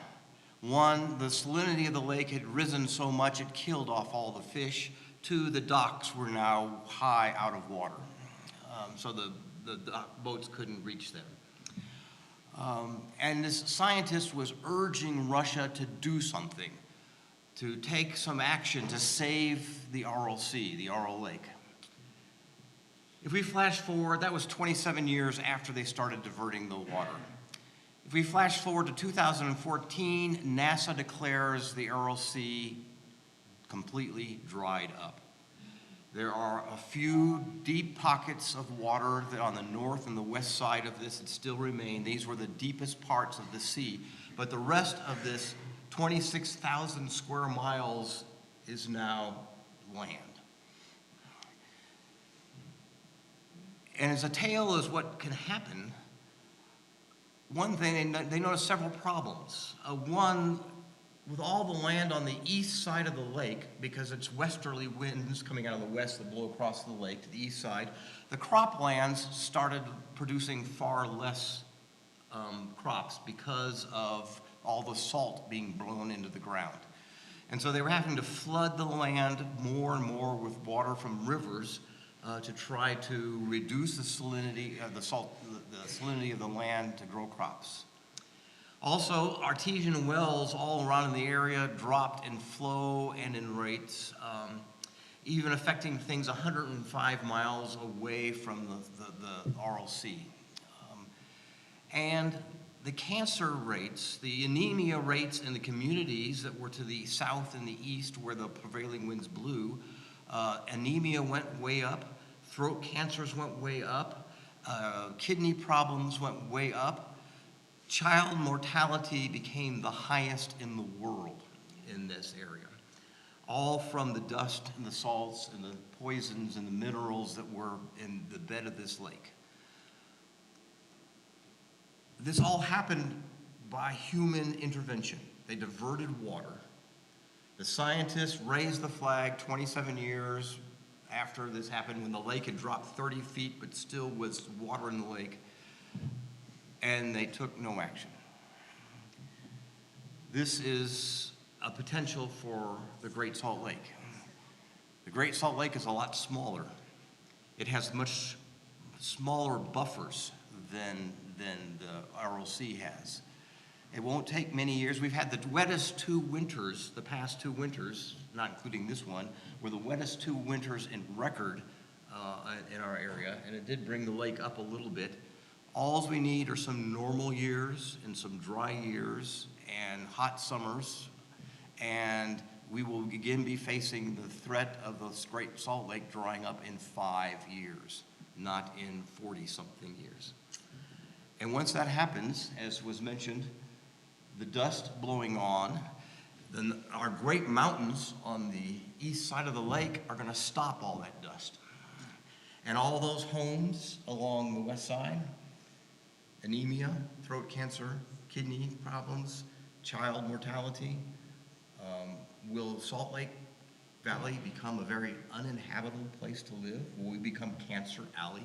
One, the salinity of the lake had risen so much it killed off all the fish. 2, the docks were now high out of water, so the boats couldn't reach them. And this scientist was urging Russia to do something, to take some action to save the Aral Sea, the Aral Lake. If we flash forward, that was 27 years after they started diverting the water. If we flash forward to 2014, NASA declares the Aral Sea completely dried up. There are a few deep pockets of water that on the north and the west side of this that still remain. These were the deepest parts of the sea. But the rest of this 26,000 square miles is now land. And as a tale is what can happen, one thing, they noticed several problems. One, with all the land on the east side of the lake, because it's westerly winds coming out of the west that blow across the lake to the east side, the croplands started producing far less crops because of all the salt being blown into the ground. And so they were having to flood the land more and more with water from rivers to try to reduce the salinity of the salinity of the land to grow crops. Also, artesian wells all around in the area dropped in flow and in rates, even affecting things 105 miles away from the RLC. And the cancer rates, the anemia rates in the communities that were to the south and the east where the prevailing winds blew, anemia went way up, throat cancers went way up, kidney problems went way up. Child mortality became the highest in the world in this area, all from the dust and the salts and the poisons and the minerals that were in the bed of this lake. This all happened by human intervention. They diverted water. The scientists raised the flag 27 years after this happened, when the lake had dropped 30 feet but still was water in the lake, and they took no action. This is a potential for the Great Salt Lake. The Great Salt Lake is a lot smaller. It has much smaller buffers than the RLC has. It won't take many years. We've had the wettest 2 winters, the past 2 winters, not including this one, were the wettest 2 winters in record in our area, and it did bring the lake up a little bit. All we need are some normal years and some dry years and hot summers, and we will again be facing the threat of the Great Salt Lake drying up in 5 years, not in 40-something years. And once that happens, as was mentioned, the dust blowing on, then our great mountains on the east side of the lake are going to stop all that dust. And all those homes along the west side, anemia, throat cancer, kidney problems, child mortality, will Salt Lake Valley become a very uninhabitable place to live? Will we become Cancer Alley?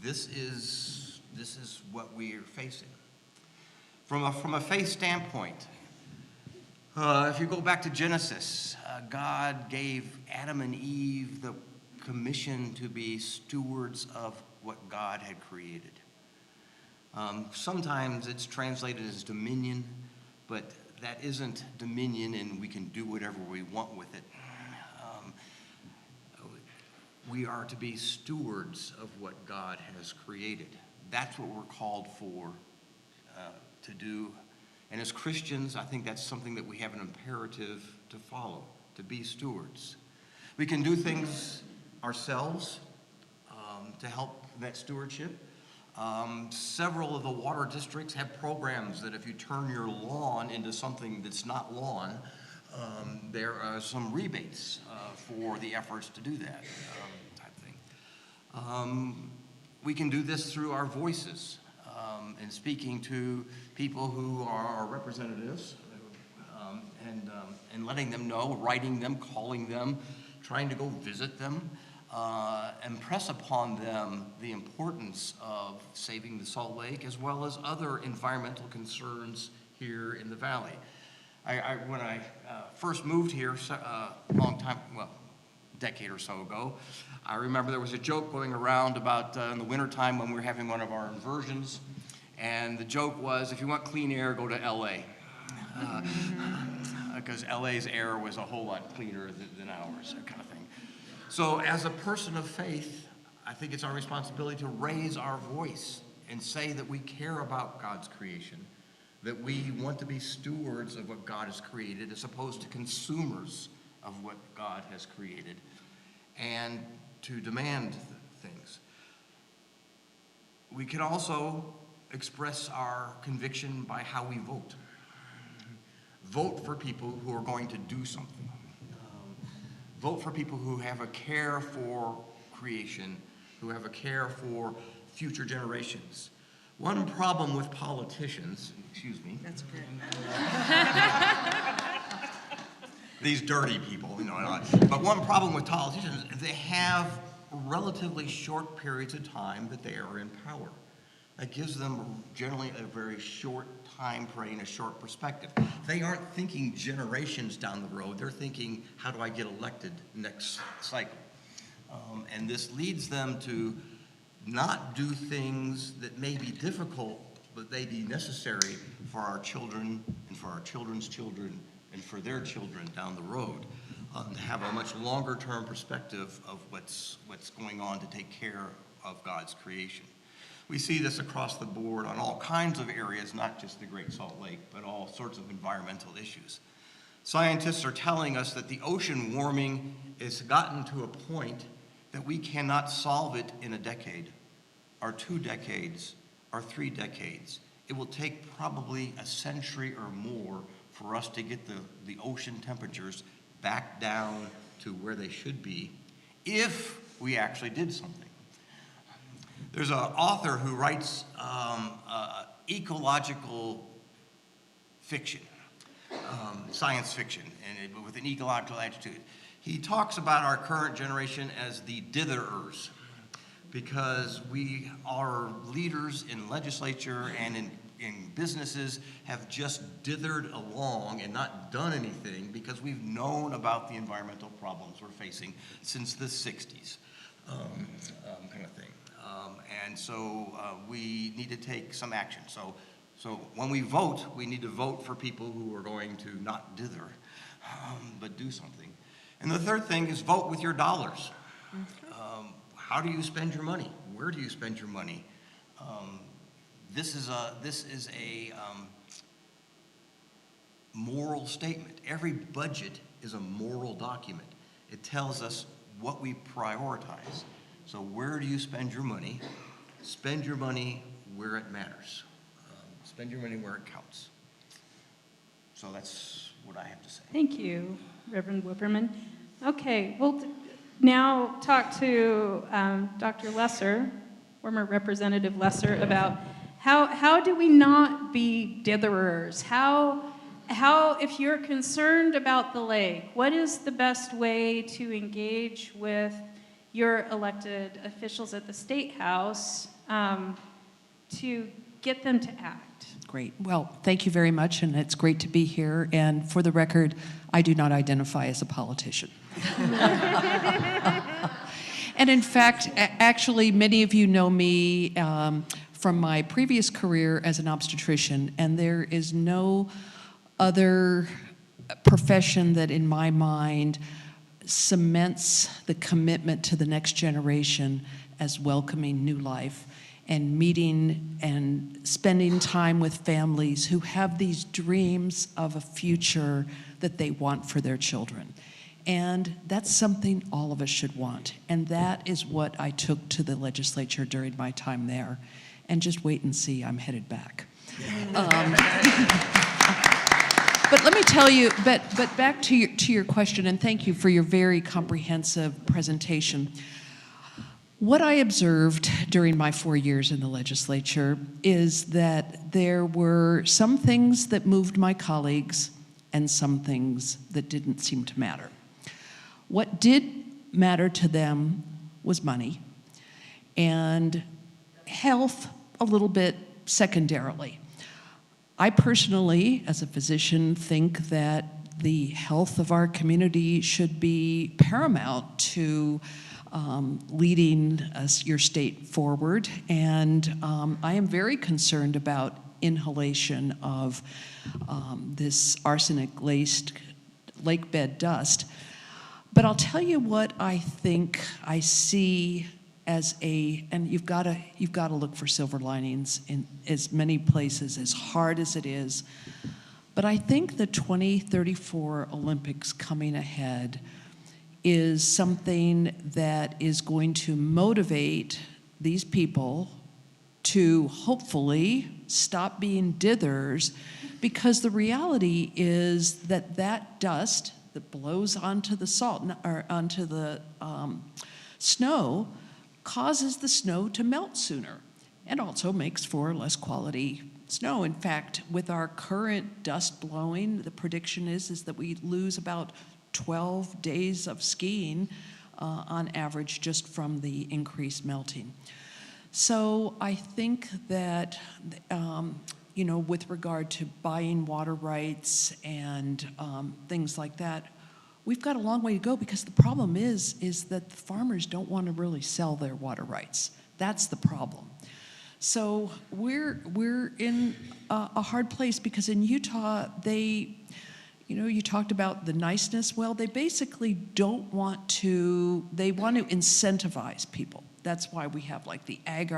This is what we are facing. From a faith standpoint, if you go back to Genesis, God gave Adam and Eve the commission to be stewards of what God had created. Sometimes it's translated as dominion, but that isn't dominion and we can do whatever we want with it. We are to be stewards of what God has created. That's what we're called for to do. And as Christians, I think that's something that we have an imperative to follow, to be stewards. We can do things ourselves to help that stewardship. Several of the water districts have programs that if you turn your lawn into something that's not lawn, there are some rebates for the efforts to do that type thing. We can do this through our voices and speaking to people who are our representatives and letting them know, writing them, calling them, trying to go visit them, impress upon them the importance of saving the Salt Lake as well as other environmental concerns here in the valley. When I first moved here a long time, well, a decade or so ago, I remember there was a joke going around about in the wintertime when we were having one of our inversions, and the joke was, if you want clean air, go to LA. Because LA's air was a whole lot cleaner than ours, that kind of thing. So as a person of faith, I think it's our responsibility to raise our voice and say that we care about God's creation, that we want to be stewards of what God has created as opposed to consumers of what God has created. and to demand things. We can also express our conviction by how we vote. Vote for people who are going to do something. Vote for people who have a care for creation, who have a care for future generations. One problem with politicians, excuse me. That's okay. These dirty people, but one problem with politicians is they have relatively short periods of time that they are in power. That gives them generally a very short time frame, a short perspective. They aren't thinking generations down the road. They're thinking, how do I get elected next cycle? And this leads them to not do things that may be difficult, but may be necessary for our children and for our children's children and for their children down the road. To have a much longer term perspective of what's going on to take care of God's creation. We see this across the board on all kinds of areas, not just the Great Salt Lake, but all sorts of environmental issues. Scientists are telling us that the ocean warming has gotten to a point that we cannot solve it in a decade, or 2 decades, or 3 decades. It will take probably a century or more for us to get the ocean temperatures back down to where they should be if we actually did something. There's an author who writes ecological fiction, science fiction, and with an ecological attitude. He talks about our current generation as the ditherers, because our leaders in legislature and in businesses have just dithered along and not done anything because we've known about the environmental problems we're facing since the 60s, kind of thing. And so we need to take some action. So when we vote, we need to vote for people who are going to not dither, but do something. And the third thing is vote with your dollars. How do you spend your money? Where do you spend your money? This is a moral statement. Every budget is a moral document. It tells us what we prioritize. So where do you spend your money? Spend your money where it matters. Spend your money where it counts. So that's what I have to say. Thank you, Reverend Whipperman. Okay, we'll now talk to Dr. Lesser, former Representative Lesser, about how do we not be ditherers? How, if you're concerned about the lake, what is the best way to engage with your elected officials at the State House to get them to act? Great. Well, thank you very much, and it's great to be here. And for the record, I do not identify as a politician. And in fact, actually, many of you know me from my previous career as an obstetrician, and there is no other profession that, in my mind, cements the commitment to the next generation as welcoming new life and meeting and spending time with families who have these dreams of a future that they want for their children. And that's something all of us should want. And that is what I took to the legislature during my time there. And just wait and see, I'm headed back. But let me tell you, but back to your question, and thank you for your very comprehensive presentation. What I observed during my 4 years in the legislature is that there were some things that moved my colleagues and some things that didn't seem to matter. What did matter to them was money, and health a little bit secondarily. I personally, as a physician, think that the health of our community should be paramount to leading your state forward. And I am very concerned about inhalation of this arsenic-laced lake bed dust. But I'll tell you what I think I see as and you've got to look for silver linings in as many places, as hard as it is. But I think the 2034 Olympics coming ahead is something that is going to motivate these people to hopefully stop being dithers, because the reality is that that dust that blows onto the salt or onto the snow causes the snow to melt sooner and also makes for less quality snow. In fact, with our current dust blowing, the prediction is that we lose about 12 days of skiing on average just from the increased melting. So I think that, you know, with regard to buying water rights and things like that, we've got a long way to go, because the problem is that the farmers don't want to really sell their water rights. That's the problem. So we're in a hard place, because in Utah, they, you know, you talked about the niceness. Well, they basically don't want to, they want to incentivize people. That's why we have like the ag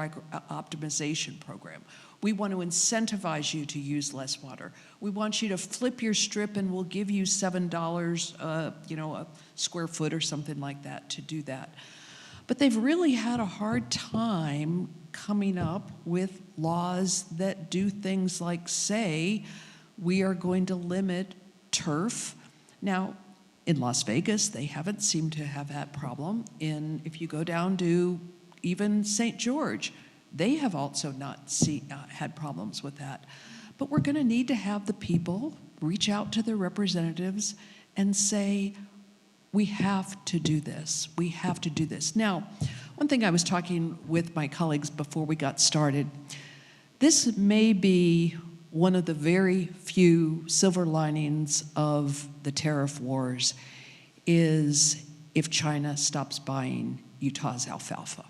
optimization program. We want to incentivize you to use less water. We want you to flip your strip and we'll give you $7, you know, a square foot or something like that to do that. But they've really had a hard time coming up with laws that do things like say, we are going to limit turf. Now, in Las Vegas, they haven't seemed to have that problem. If you go down to even St. George, they have also not had problems with that. But we're going to need to have the people reach out to their representatives and say, we have to do this. We have to do this. Now, one thing I was talking with my colleagues before we got started, this may be one of the very few silver linings of the tariff wars, is if China stops buying Utah's alfalfa.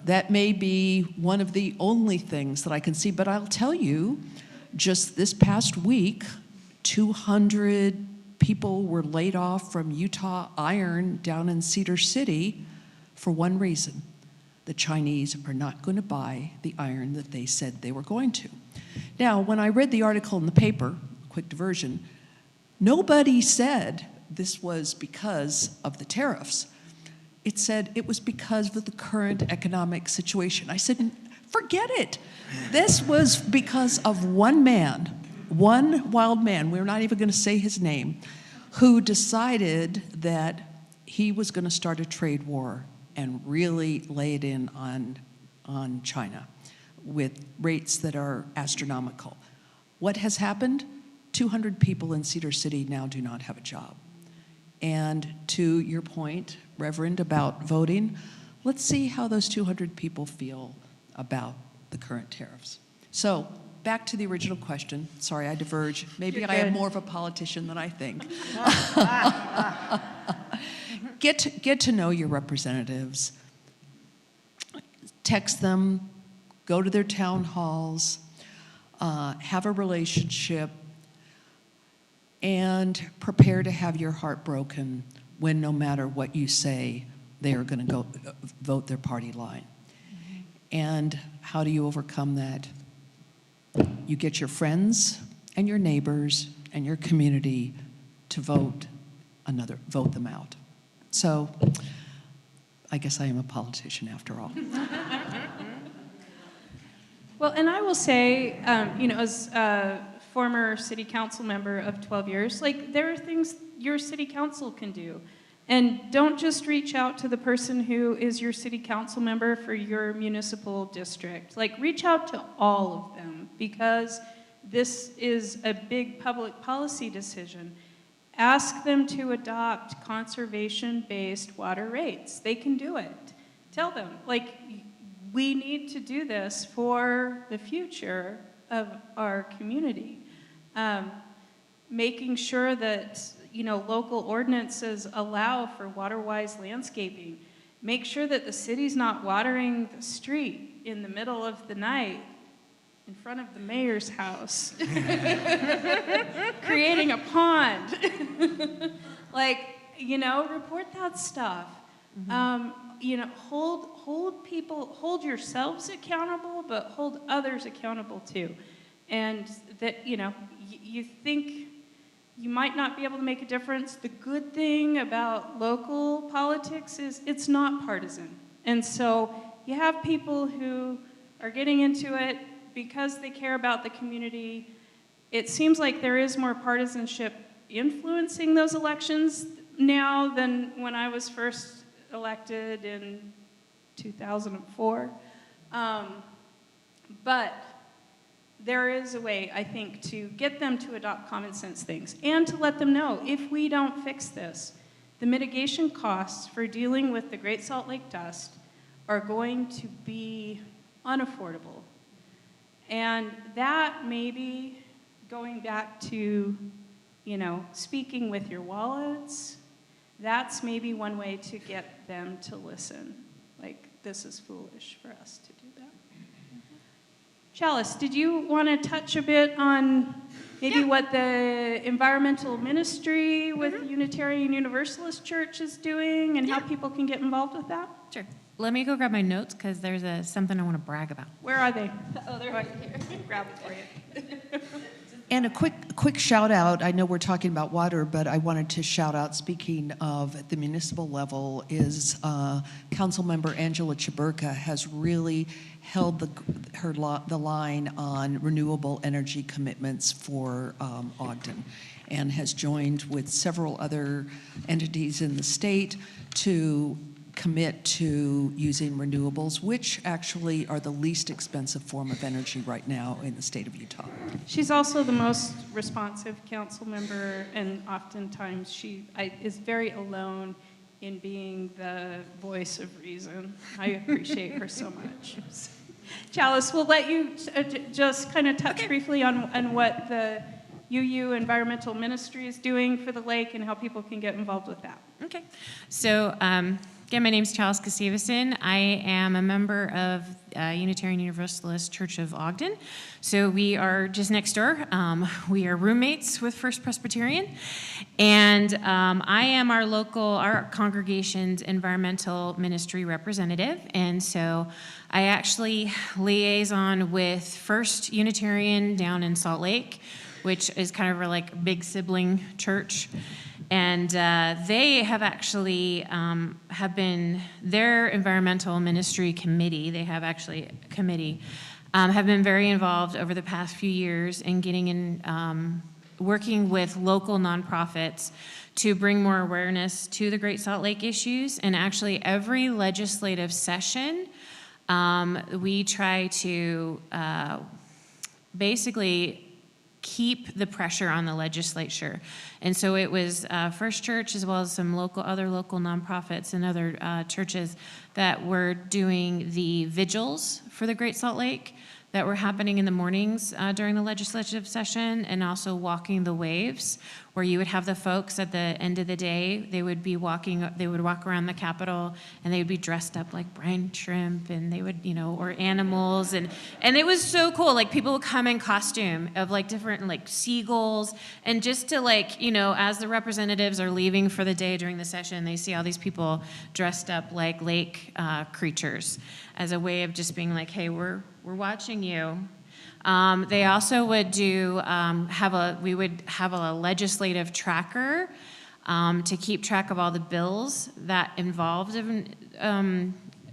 That may be one of the only things that I can see, but I'll tell you, just this past week, 200 people were laid off from Utah Iron down in Cedar City for one reason. The Chinese are not going to buy the iron that they said they were going to. Now, when I read the article in the paper, quick diversion, nobody said this was because of the tariffs. It said it was because of the current economic situation. I said, forget it. This was because of one man, one wild man, we're not even going to say his name, who decided that he was going to start a trade war and really lay it in on China with rates that are astronomical. What has happened? 200 people in Cedar City now do not have a job. And to your point, Reverend, about voting, let's see how those 200 people feel about the current tariffs. So back to the original question. Sorry, I diverge. Maybe I am more of a politician than I think. Get to know your representatives. Text them, go to their town halls, have a relationship, and prepare to have your heart broken when, no matter what you say, they are going to go vote their party line. And how do you overcome that? You get your friends and your neighbors and your community to vote them out. So I guess I am a politician after all. Well, and I will say, you know, as a former city council member of 12 years, like, there are things your city council can do. And don't just reach out to the person who is your city council member for your municipal district. Like, reach out to all of them, because this is a big public policy decision. Ask them to adopt conservation-based water rates. They can do it. Tell them, like, we need to do this for the future of our community. Making sure that, you know, local ordinances allow for water-wise landscaping. Make sure that the city's not watering the street in the middle of the night in front of the mayor's house, creating a pond. Like, you know, report that stuff. Mm-hmm. You know, hold yourselves accountable, but hold others accountable too. And that, you know, you think you might not be able to make a difference. The good thing about local politics is it's not partisan. And so you have people who are getting into it because they care about the community. It seems like there is more partisanship influencing those elections now than when I was first elected in 2004. But there is a way, I think, to get them to adopt common sense things and to let them know if we don't fix this, the mitigation costs for dealing with the Great Salt Lake dust are going to be unaffordable. And that maybe going back to, you know, speaking with your wallets, that's maybe one way to get them to listen. Like, this is foolish for us to do that. Chalice, did you want to touch a bit on maybe what the environmental ministry with the Unitarian Universalist Church is doing and how people can get involved with that? Sure. Let me go grab my notes because there's something I want to brag about. Where are they? Oh, they're right here. Grab it for you. And a quick shout out. I know we're talking about water, but I wanted to shout out, speaking of at the municipal level, is Councilmember Angela Chaburka has really held the line on renewable energy commitments for Ogden, and has joined with several other entities in the state to commit to using renewables, which actually are the least expensive form of energy right now in the state of Utah. She's also the most responsive council member, and oftentimes she is very alone in being the voice of reason. I appreciate her so much. Chalice, we'll let you just kind of touch briefly on what the UU Environmental Ministry is doing for the lake and how people can get involved with that. Okay. So, again, my name is Chalice Gustavson. I am a member of Unitarian Universalist Church of Ogden. So we are just next door. We are roommates with First Presbyterian. And I am our congregation's environmental ministry representative. And so I actually liaison with First Unitarian down in Salt Lake, which is kind of like a big sibling church. And they have actually their environmental ministry committee, they have actually a committee, have been very involved over the past few years in getting in, working with local nonprofits to bring more awareness to the Great Salt Lake issues. And actually every legislative session, we try to basically keep the pressure on the legislature. And so it was First Church, as well as some other local nonprofits and other churches that were doing the vigils for the Great Salt Lake that were happening in the mornings during the legislative session, and also walking the waves, where you would have the folks at the end of the day, they would walk around the Capitol, and they would be dressed up like brine shrimp, and they would, or animals, and it was so cool. Like, people would come in costume of like different like seagulls, and just to like, as the representatives are leaving for the day during the session, they see all these people dressed up like lake creatures, as a way of just being like, hey, we're watching you. They also would we would have a legislative tracker to keep track of all the bills that involved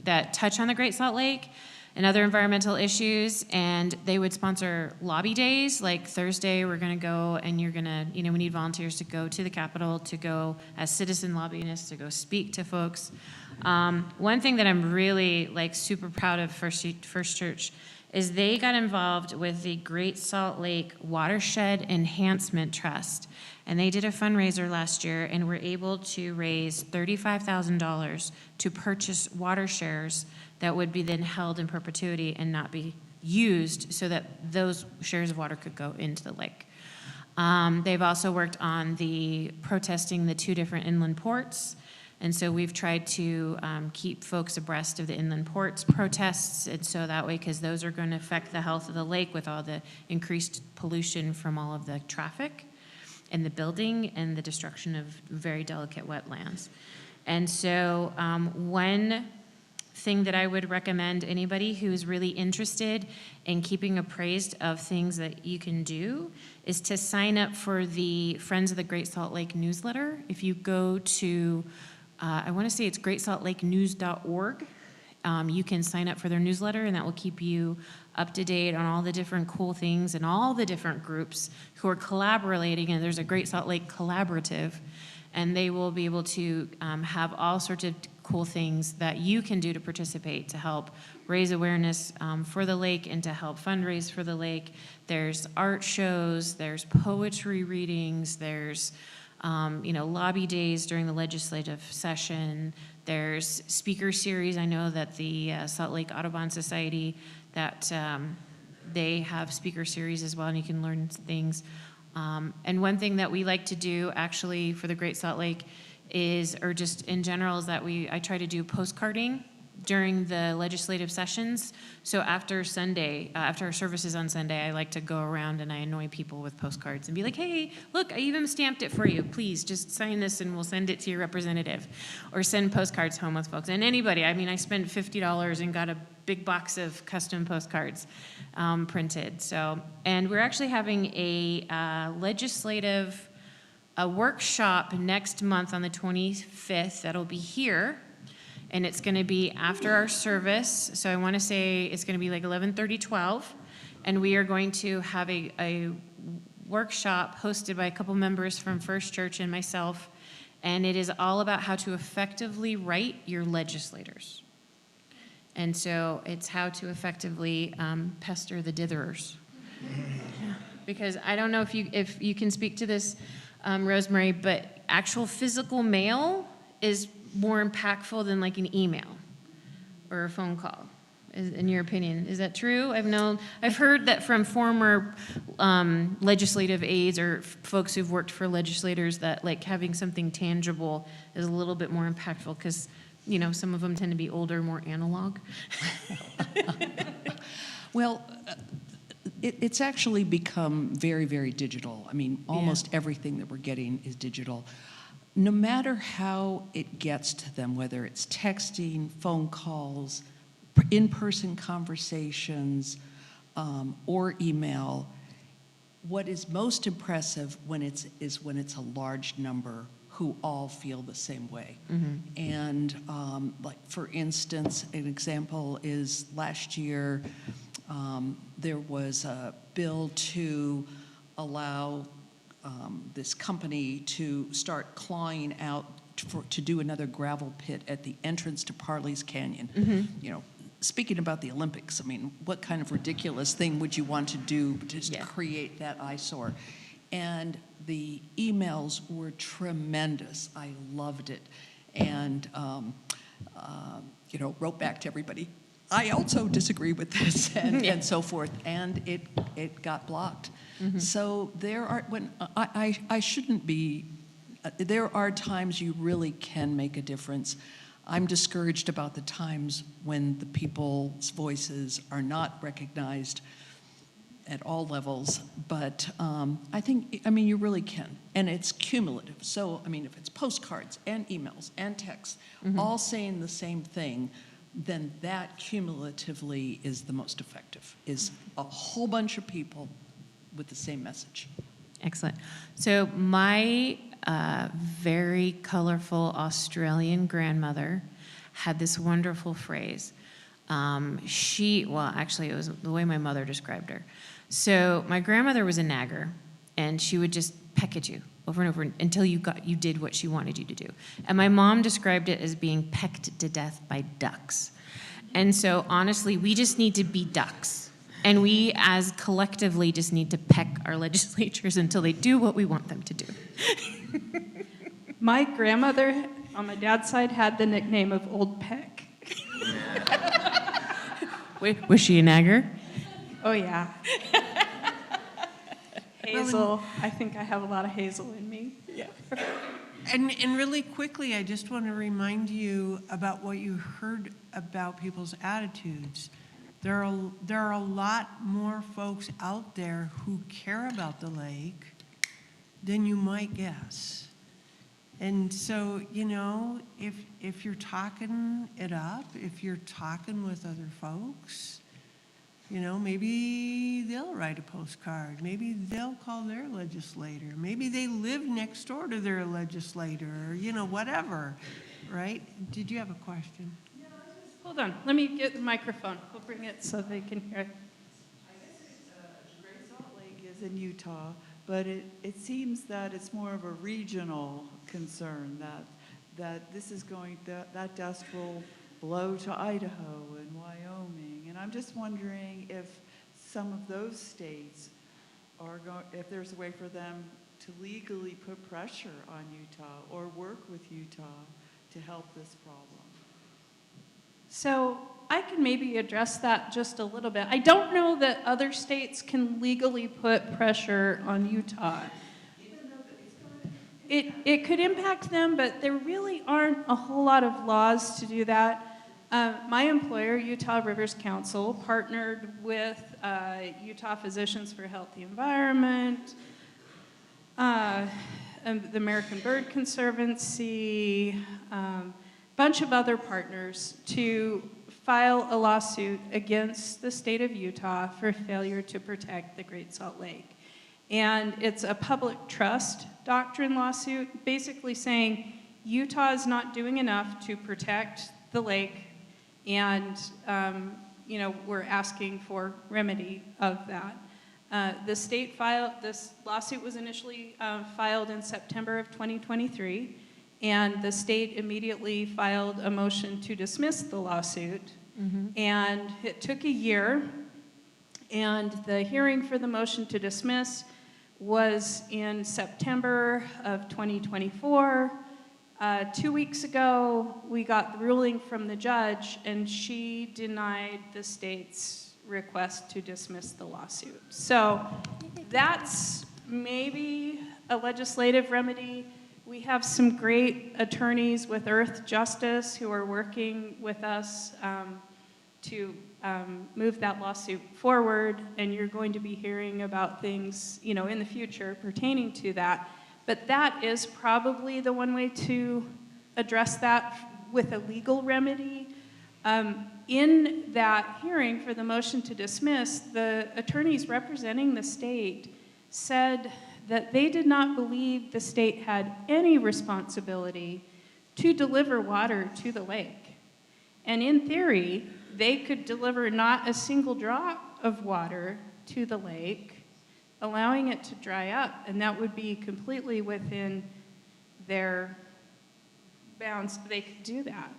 that touch on the Great Salt Lake and other environmental issues. And they would sponsor lobby days. Like Thursday, we're going to go, and you're going to, we need volunteers to go to the Capitol, to go as citizen lobbyists, to go speak to folks. One thing that I'm really like super proud of First Church is they got involved with the Great Salt Lake Watershed Enhancement Trust. And they did a fundraiser last year and were able to raise $35,000 to purchase water shares that would be then held in perpetuity and not be used, so that those shares of water could go into the lake. They've also worked on protesting the 2 different inland ports. And so we've tried to keep folks abreast of the inland ports protests, and so that way, because those are going to affect the health of the lake with all the increased pollution from all of the traffic and the building and the destruction of very delicate wetlands. And so when thing that I would recommend anybody who's really interested in keeping appraised of things that you can do is to sign up for the Friends of the Great Salt Lake newsletter. If you go to, I want to say it's greatsaltlakenews.org, you can sign up for their newsletter, and that will keep you up to date on all the different cool things and all the different groups who are collaborating. And there's a Great Salt Lake Collaborative, and they will be able to have all sorts of cool things that you can do to participate to help raise awareness for the lake and to help fundraise for the lake. There's art shows, there's poetry readings, there's lobby days during the legislative session. There's speaker series. I know that the Salt Lake Audubon Society, that they have speaker series as well, and you can learn things. And one thing that we like to do actually for the Great Salt Lake is, or just in general, is that I try to do postcarding during the legislative sessions. So after Sunday, after our services on Sunday, I like to go around and I annoy people with postcards and be like, hey, look, I even stamped it for you. Please just sign this and we'll send it to your representative. Or send postcards home with folks. And anybody, I mean, I spent $50 and got a big box of custom postcards printed. So, and we're actually having a legislative workshop next month on the 25th. That'll be here. And it's going to be after our service. So I want to say it's going to be like 11:30, 12. And we are going to have a workshop hosted by a couple members from First Church and myself. And it is all about how to effectively write your legislators. And so it's how to effectively pester the ditherers. Because I don't know if you can speak to this, Rosemary, but actual physical mail is more impactful than like an email or a phone call, in your opinion. Is that true? I've heard that from former legislative aides or folks who've worked for legislators that like having something tangible is a little bit more impactful because, some of them tend to be older, more analog. Well, it's actually become very, very digital. I mean, almost everything that we're getting is digital. No matter how it gets to them, whether it's texting, phone calls, in-person conversations, or email, what is most impressive is when it's a large number who all feel the same way. Mm-hmm. And like, for instance, an example is last year, there was a bill to allow this company to start clawing out to do another gravel pit at the entrance to Parley's Canyon. Mm-hmm. Speaking about the Olympics, I mean, what kind of ridiculous thing would you want to do to create that eyesore? And the emails were tremendous. I loved it. And, wrote back to everybody, I also disagree with this, and so forth. And it got blocked. Mm-hmm. So there are, I shouldn't be, there are times you really can make a difference. I'm discouraged about the times when the people's voices are not recognized at all levels, but you really can, and it's cumulative. So, if it's postcards and emails and texts, mm-hmm. all saying the same thing, then that cumulatively is the most effective, is a whole bunch of people with the same message. Excellent. So my very colorful Australian grandmother had this wonderful phrase. It was the way my mother described her. So my grandmother was a nagger, and she would just peck at you over and over until you did what she wanted you to do. And my mom described it as being pecked to death by ducks. And so honestly, we just need to be ducks. And we as collectively just need to peck our legislatures until they do what we want them to do. My grandmother on my dad's side had the nickname of Old Peck. Wait, was she a nagger? Oh, yeah. Hazel. I think I have a lot of Hazel in me. Yeah. And really quickly, I just want to remind you about what you heard about people's attitudes. There are a lot more folks out there who care about the lake than you might guess. And so, you know, if you're talking it up, if you're talking with other folks, you know, maybe they'll write a postcard. Maybe they'll call their legislator. Maybe they live next door to their legislator, or, you know, whatever, right? Did you have a question? Hold on, let me get the microphone. We'll bring it so they can hear it. Great Salt Lake is in Utah, but it seems that it's more of a regional concern, that this is going, that dust will blow to Idaho and Wyoming. And I'm just wondering if some of those states are going, if there's a way for them to legally put pressure on Utah or work with Utah to help this problem. So I can maybe address that just a little bit. I don't know that other states can legally put pressure on Utah. It could impact them, but there really aren't a whole lot of laws to do that. My employer, Utah Rivers Council, partnered with Utah Physicians for a Healthy Environment, the American Bird Conservancy, bunch of other partners to file a lawsuit against the state of Utah for failure to protect the Great Salt Lake. And it's a public trust doctrine lawsuit, basically saying Utah is not doing enough to protect the lake, and you know, we're asking for remedy of that. The state filed, this lawsuit was initially filed in September of 2023. And the state immediately filed a motion to dismiss the lawsuit. And it took a year. And the hearing for the motion to dismiss was in September of 2024. 2 weeks ago, we got the ruling from the judge, and she denied the state's request to dismiss the lawsuit. So that's maybe a legislative remedy. We have some great attorneys with Earth Justice who are working with us to move that lawsuit forward, and you're going to be hearing about things, you know, in the future pertaining to that. But that is probably the one way to address that with a legal remedy. In that hearing for the motion to dismiss, the attorneys representing the state said that they did not believe the state had any responsibility to deliver water to the lake. And in theory, they could deliver not a single drop of water to the lake, allowing it to dry up, and that would be completely within their bounds. They could do that.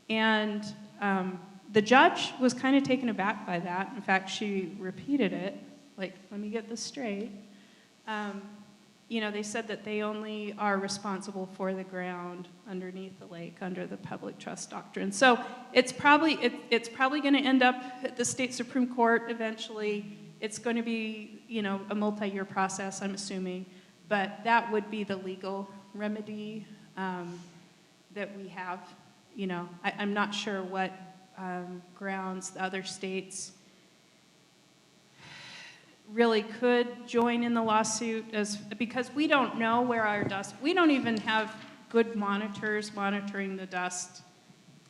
And the judge was kind of taken aback by that. In fact, she repeated it, like, let me get this straight. You know, they said that they only are responsible for the ground underneath the lake under the public trust doctrine. So it's probably going to end up at the state Supreme Court eventually. It's going to be, you know, a multi-year process, I'm assuming, but that would be the legal remedy that we have. You know, I'm not sure what grounds the other states really could join in the lawsuit, because we don't know where our dust, we don't even have good monitors monitoring the dust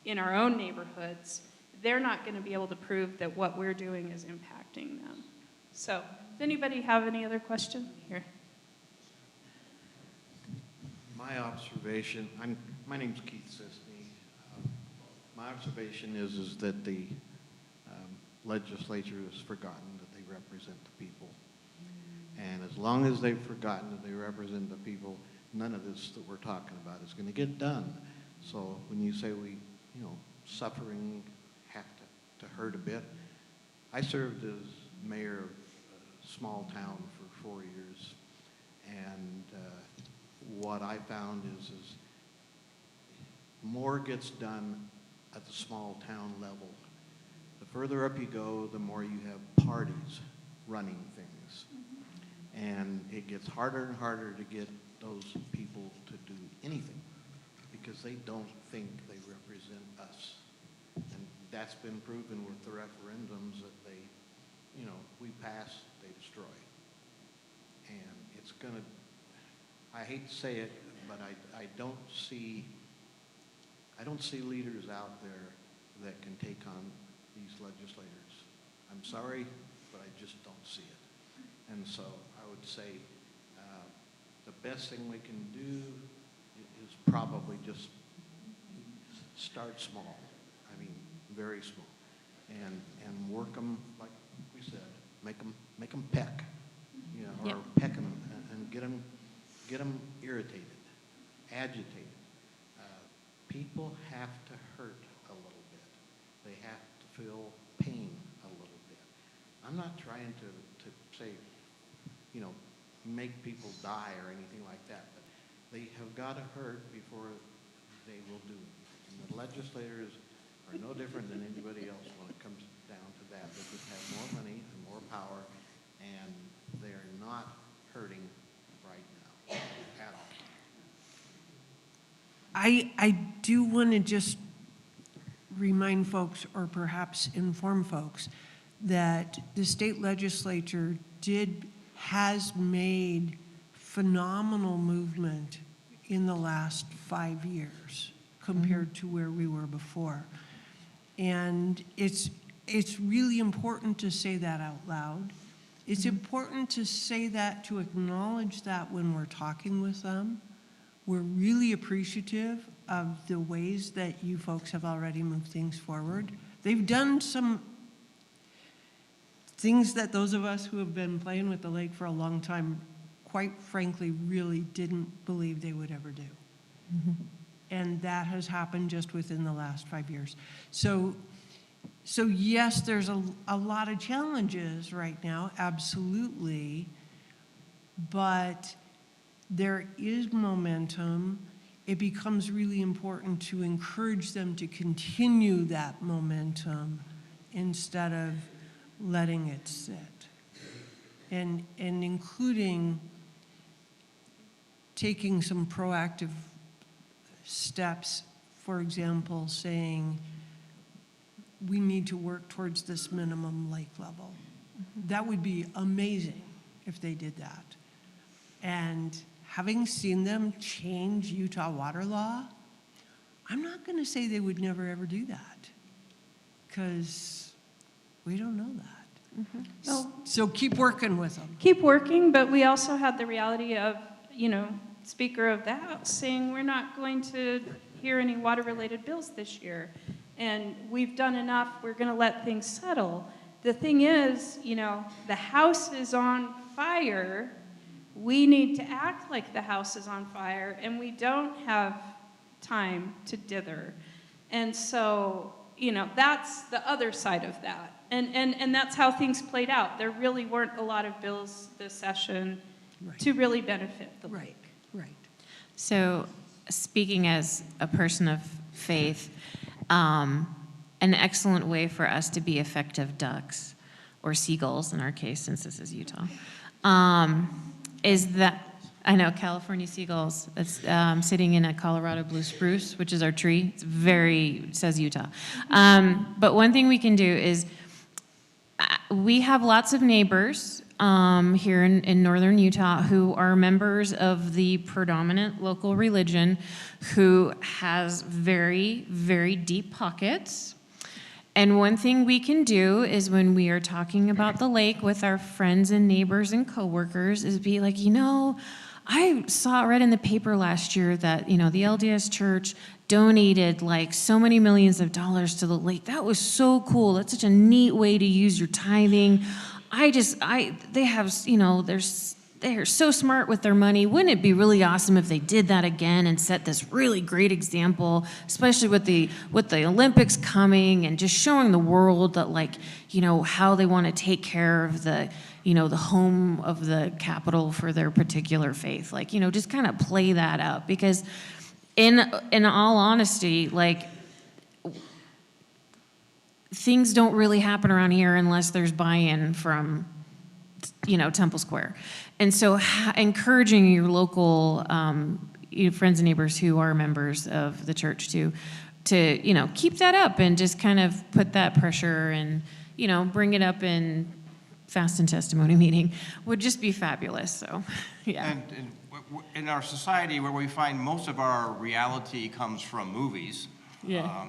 in our own neighborhoods. They're not going to be able to prove that what we're doing is impacting them. So, does anybody have any other question? Here. My observation, my name's Keith Sisney. My observation is that the legislature has forgotten that they represent the people. And as long as they've forgotten that they represent the people, none of this that we're talking about is going to get done. So when you say we, you know, suffering have to hurt a bit, I served as mayor of a small town for 4 years, and what I found is more gets done at the small town level. The further up you go, the more you have parties running things. And it gets harder and harder to get those people to do anything because they don't think they represent us. And that's been proven with the referendums that they, you know, we pass, they destroy. And it's gonna, I hate to say it, but I don't see leaders out there that can take on these legislators. I'm sorry, but I just don't see it. And so I would say the best thing we can do is probably just start small. I mean, very small, and work them like we said. Make them peck, you know, Yep. or peck them and get them irritated, agitated. People have to hurt a little bit. They have to feel pain a little bit. I'm not trying to say, you know, make people die or anything like that, but they have got to hurt before they will do it. And the legislators are no different than anybody else when it comes down to that. They just have more money and more power, and they're not hurting right now at all. I do want to just remind folks, or perhaps inform folks, that the state legislature has made phenomenal movement in the last 5 years compared to where we were before. And it's really important to say that out loud. It's important to say that, to acknowledge that when we're talking with them. We're really appreciative of the ways that you folks have already moved things forward. They've done some things that those of us who have been playing with the lake for a long time, quite frankly, really didn't believe they would ever do. And that has happened just within the last 5 years. So yes, there's a lot of challenges right now, absolutely, but there is momentum. It becomes really important to encourage them to continue that momentum instead of letting it sit. And including taking some proactive steps, for example, saying, we need to work towards this minimum lake level. That would be amazing if they did that. And having seen them change Utah water law, I'm not going to say they would never ever do that, because we don't know that. Well, So keep working with them. keep working, but we also had the reality of, Speaker of the House saying we're not going to hear any water-related bills this year. And we've done enough, we're going to let things settle. The thing is, the house is on fire. We need to act like the house is on fire, and we don't have time to dither. And so, that's the other side of that. And that's how things played out. There really weren't a lot of bills this session to really benefit the lake. Right. So, speaking as a person of faith, an excellent way for us to be effective ducks, or seagulls in our case, since this is Utah, is that, I know, California seagulls, it's sitting in a Colorado blue spruce, which is our tree. It says Utah. But one thing we can do is, we have lots of neighbors here in northern Utah who are members of the predominant local religion, who has very, very deep pockets. And one thing we can do is, when we are talking about the lake with our friends and neighbors and coworkers, is be like, I read in the paper last year that, the LDS Church donated like so many millions of dollars to the lake. That was so cool. That's such a neat way to use your tithing. They're so smart with their money. Wouldn't it be really awesome if they did that again and set this really great example, especially with the Olympics coming, and just showing the world that, how they want to take care of the home of the capital for their particular faith. Just kind of play that up, because in all honesty, things don't really happen around here unless there's buy-in from, Temple Square. And so encouraging your local friends and neighbors who are members of the church to keep that up, and just kind of put that pressure and, bring it up in fast and testimony meeting would just be fabulous, so, yeah. And in our society where we find most of our reality comes from movies. Yeah.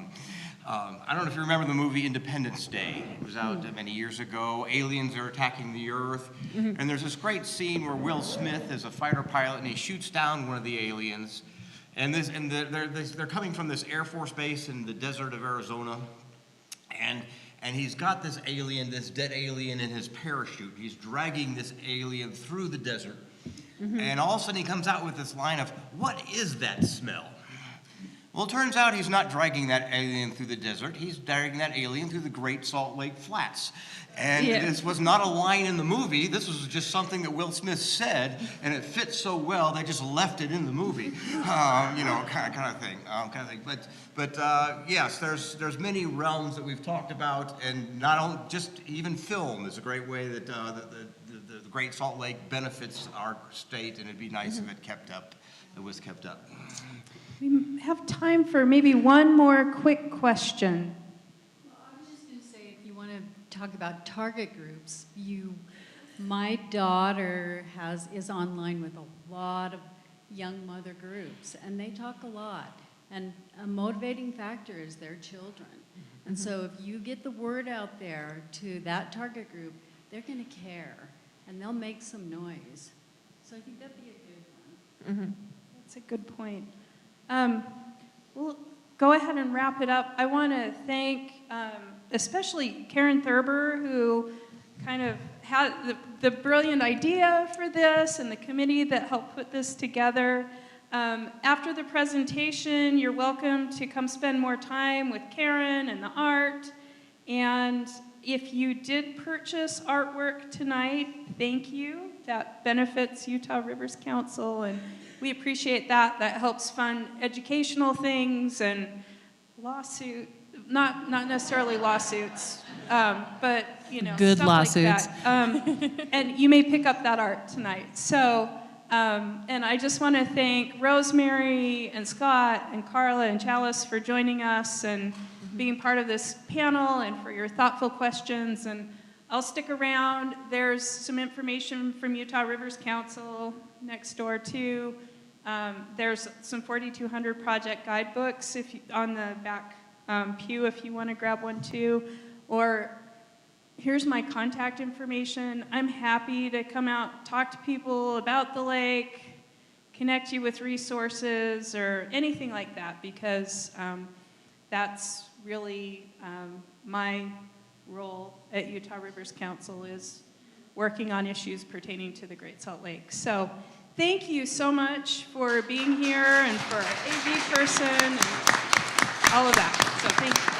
I don't know if you remember the movie Independence Day. It was out many years ago. Aliens are attacking the Earth. And there's this great scene where Will Smith is a fighter pilot and he shoots down one of the aliens. And they're coming from this Air Force base in the desert of Arizona. And he's got this alien, this dead alien in his parachute. He's dragging this alien through the desert. And all of a sudden he comes out with this line of, "What is that smell?" Well, it turns out he's not dragging that alien through the desert. He's dragging that alien through the Great Salt Lake Flats. And this was not a line in the movie. This was just something that Will Smith said, and it fits so well, they just left it in the movie. Kind of thing. But yes, there's many realms that we've talked about, and not only, just even film is a great way that the Great Salt Lake benefits our state, and it'd be nice if it was kept up. We have time for maybe one more quick question. Well, I was just going to say, if you want to talk about target groups, my daughter is online with a lot of young mother groups, and they talk a lot. And a motivating factor is their children. And so if you get the word out there to that target group, they're going to care, and they'll make some noise. So I think that'd be a good one. That's a good point. We'll go ahead and wrap it up. I want to thank especially Karen Thurber, who kind of had the brilliant idea for this, and the committee that helped put this together. After the presentation, you're welcome to come spend more time with Karen and the art. And if you did purchase artwork tonight, thank you. That benefits Utah Rivers Council, and we appreciate that. That helps fund educational things and not necessarily lawsuits, but good stuff lawsuits. like that. And you may pick up that art tonight. So, and I just want to thank Rosemary and Scott and Carla and Chalice for joining us and being part of this panel, and for your thoughtful questions. And I'll stick around. There's some information from Utah Rivers Council next door too. There's some 4200 project guidebooks on the back pew if you want to grab one too. Or here's my contact information. I'm happy to come out, talk to people about the lake, connect you with resources or anything like that, because that's really my role at Utah Rivers Council, is working on issues pertaining to the Great Salt Lake. So thank you so much for being here, and for our AV person and all of that. So thank you.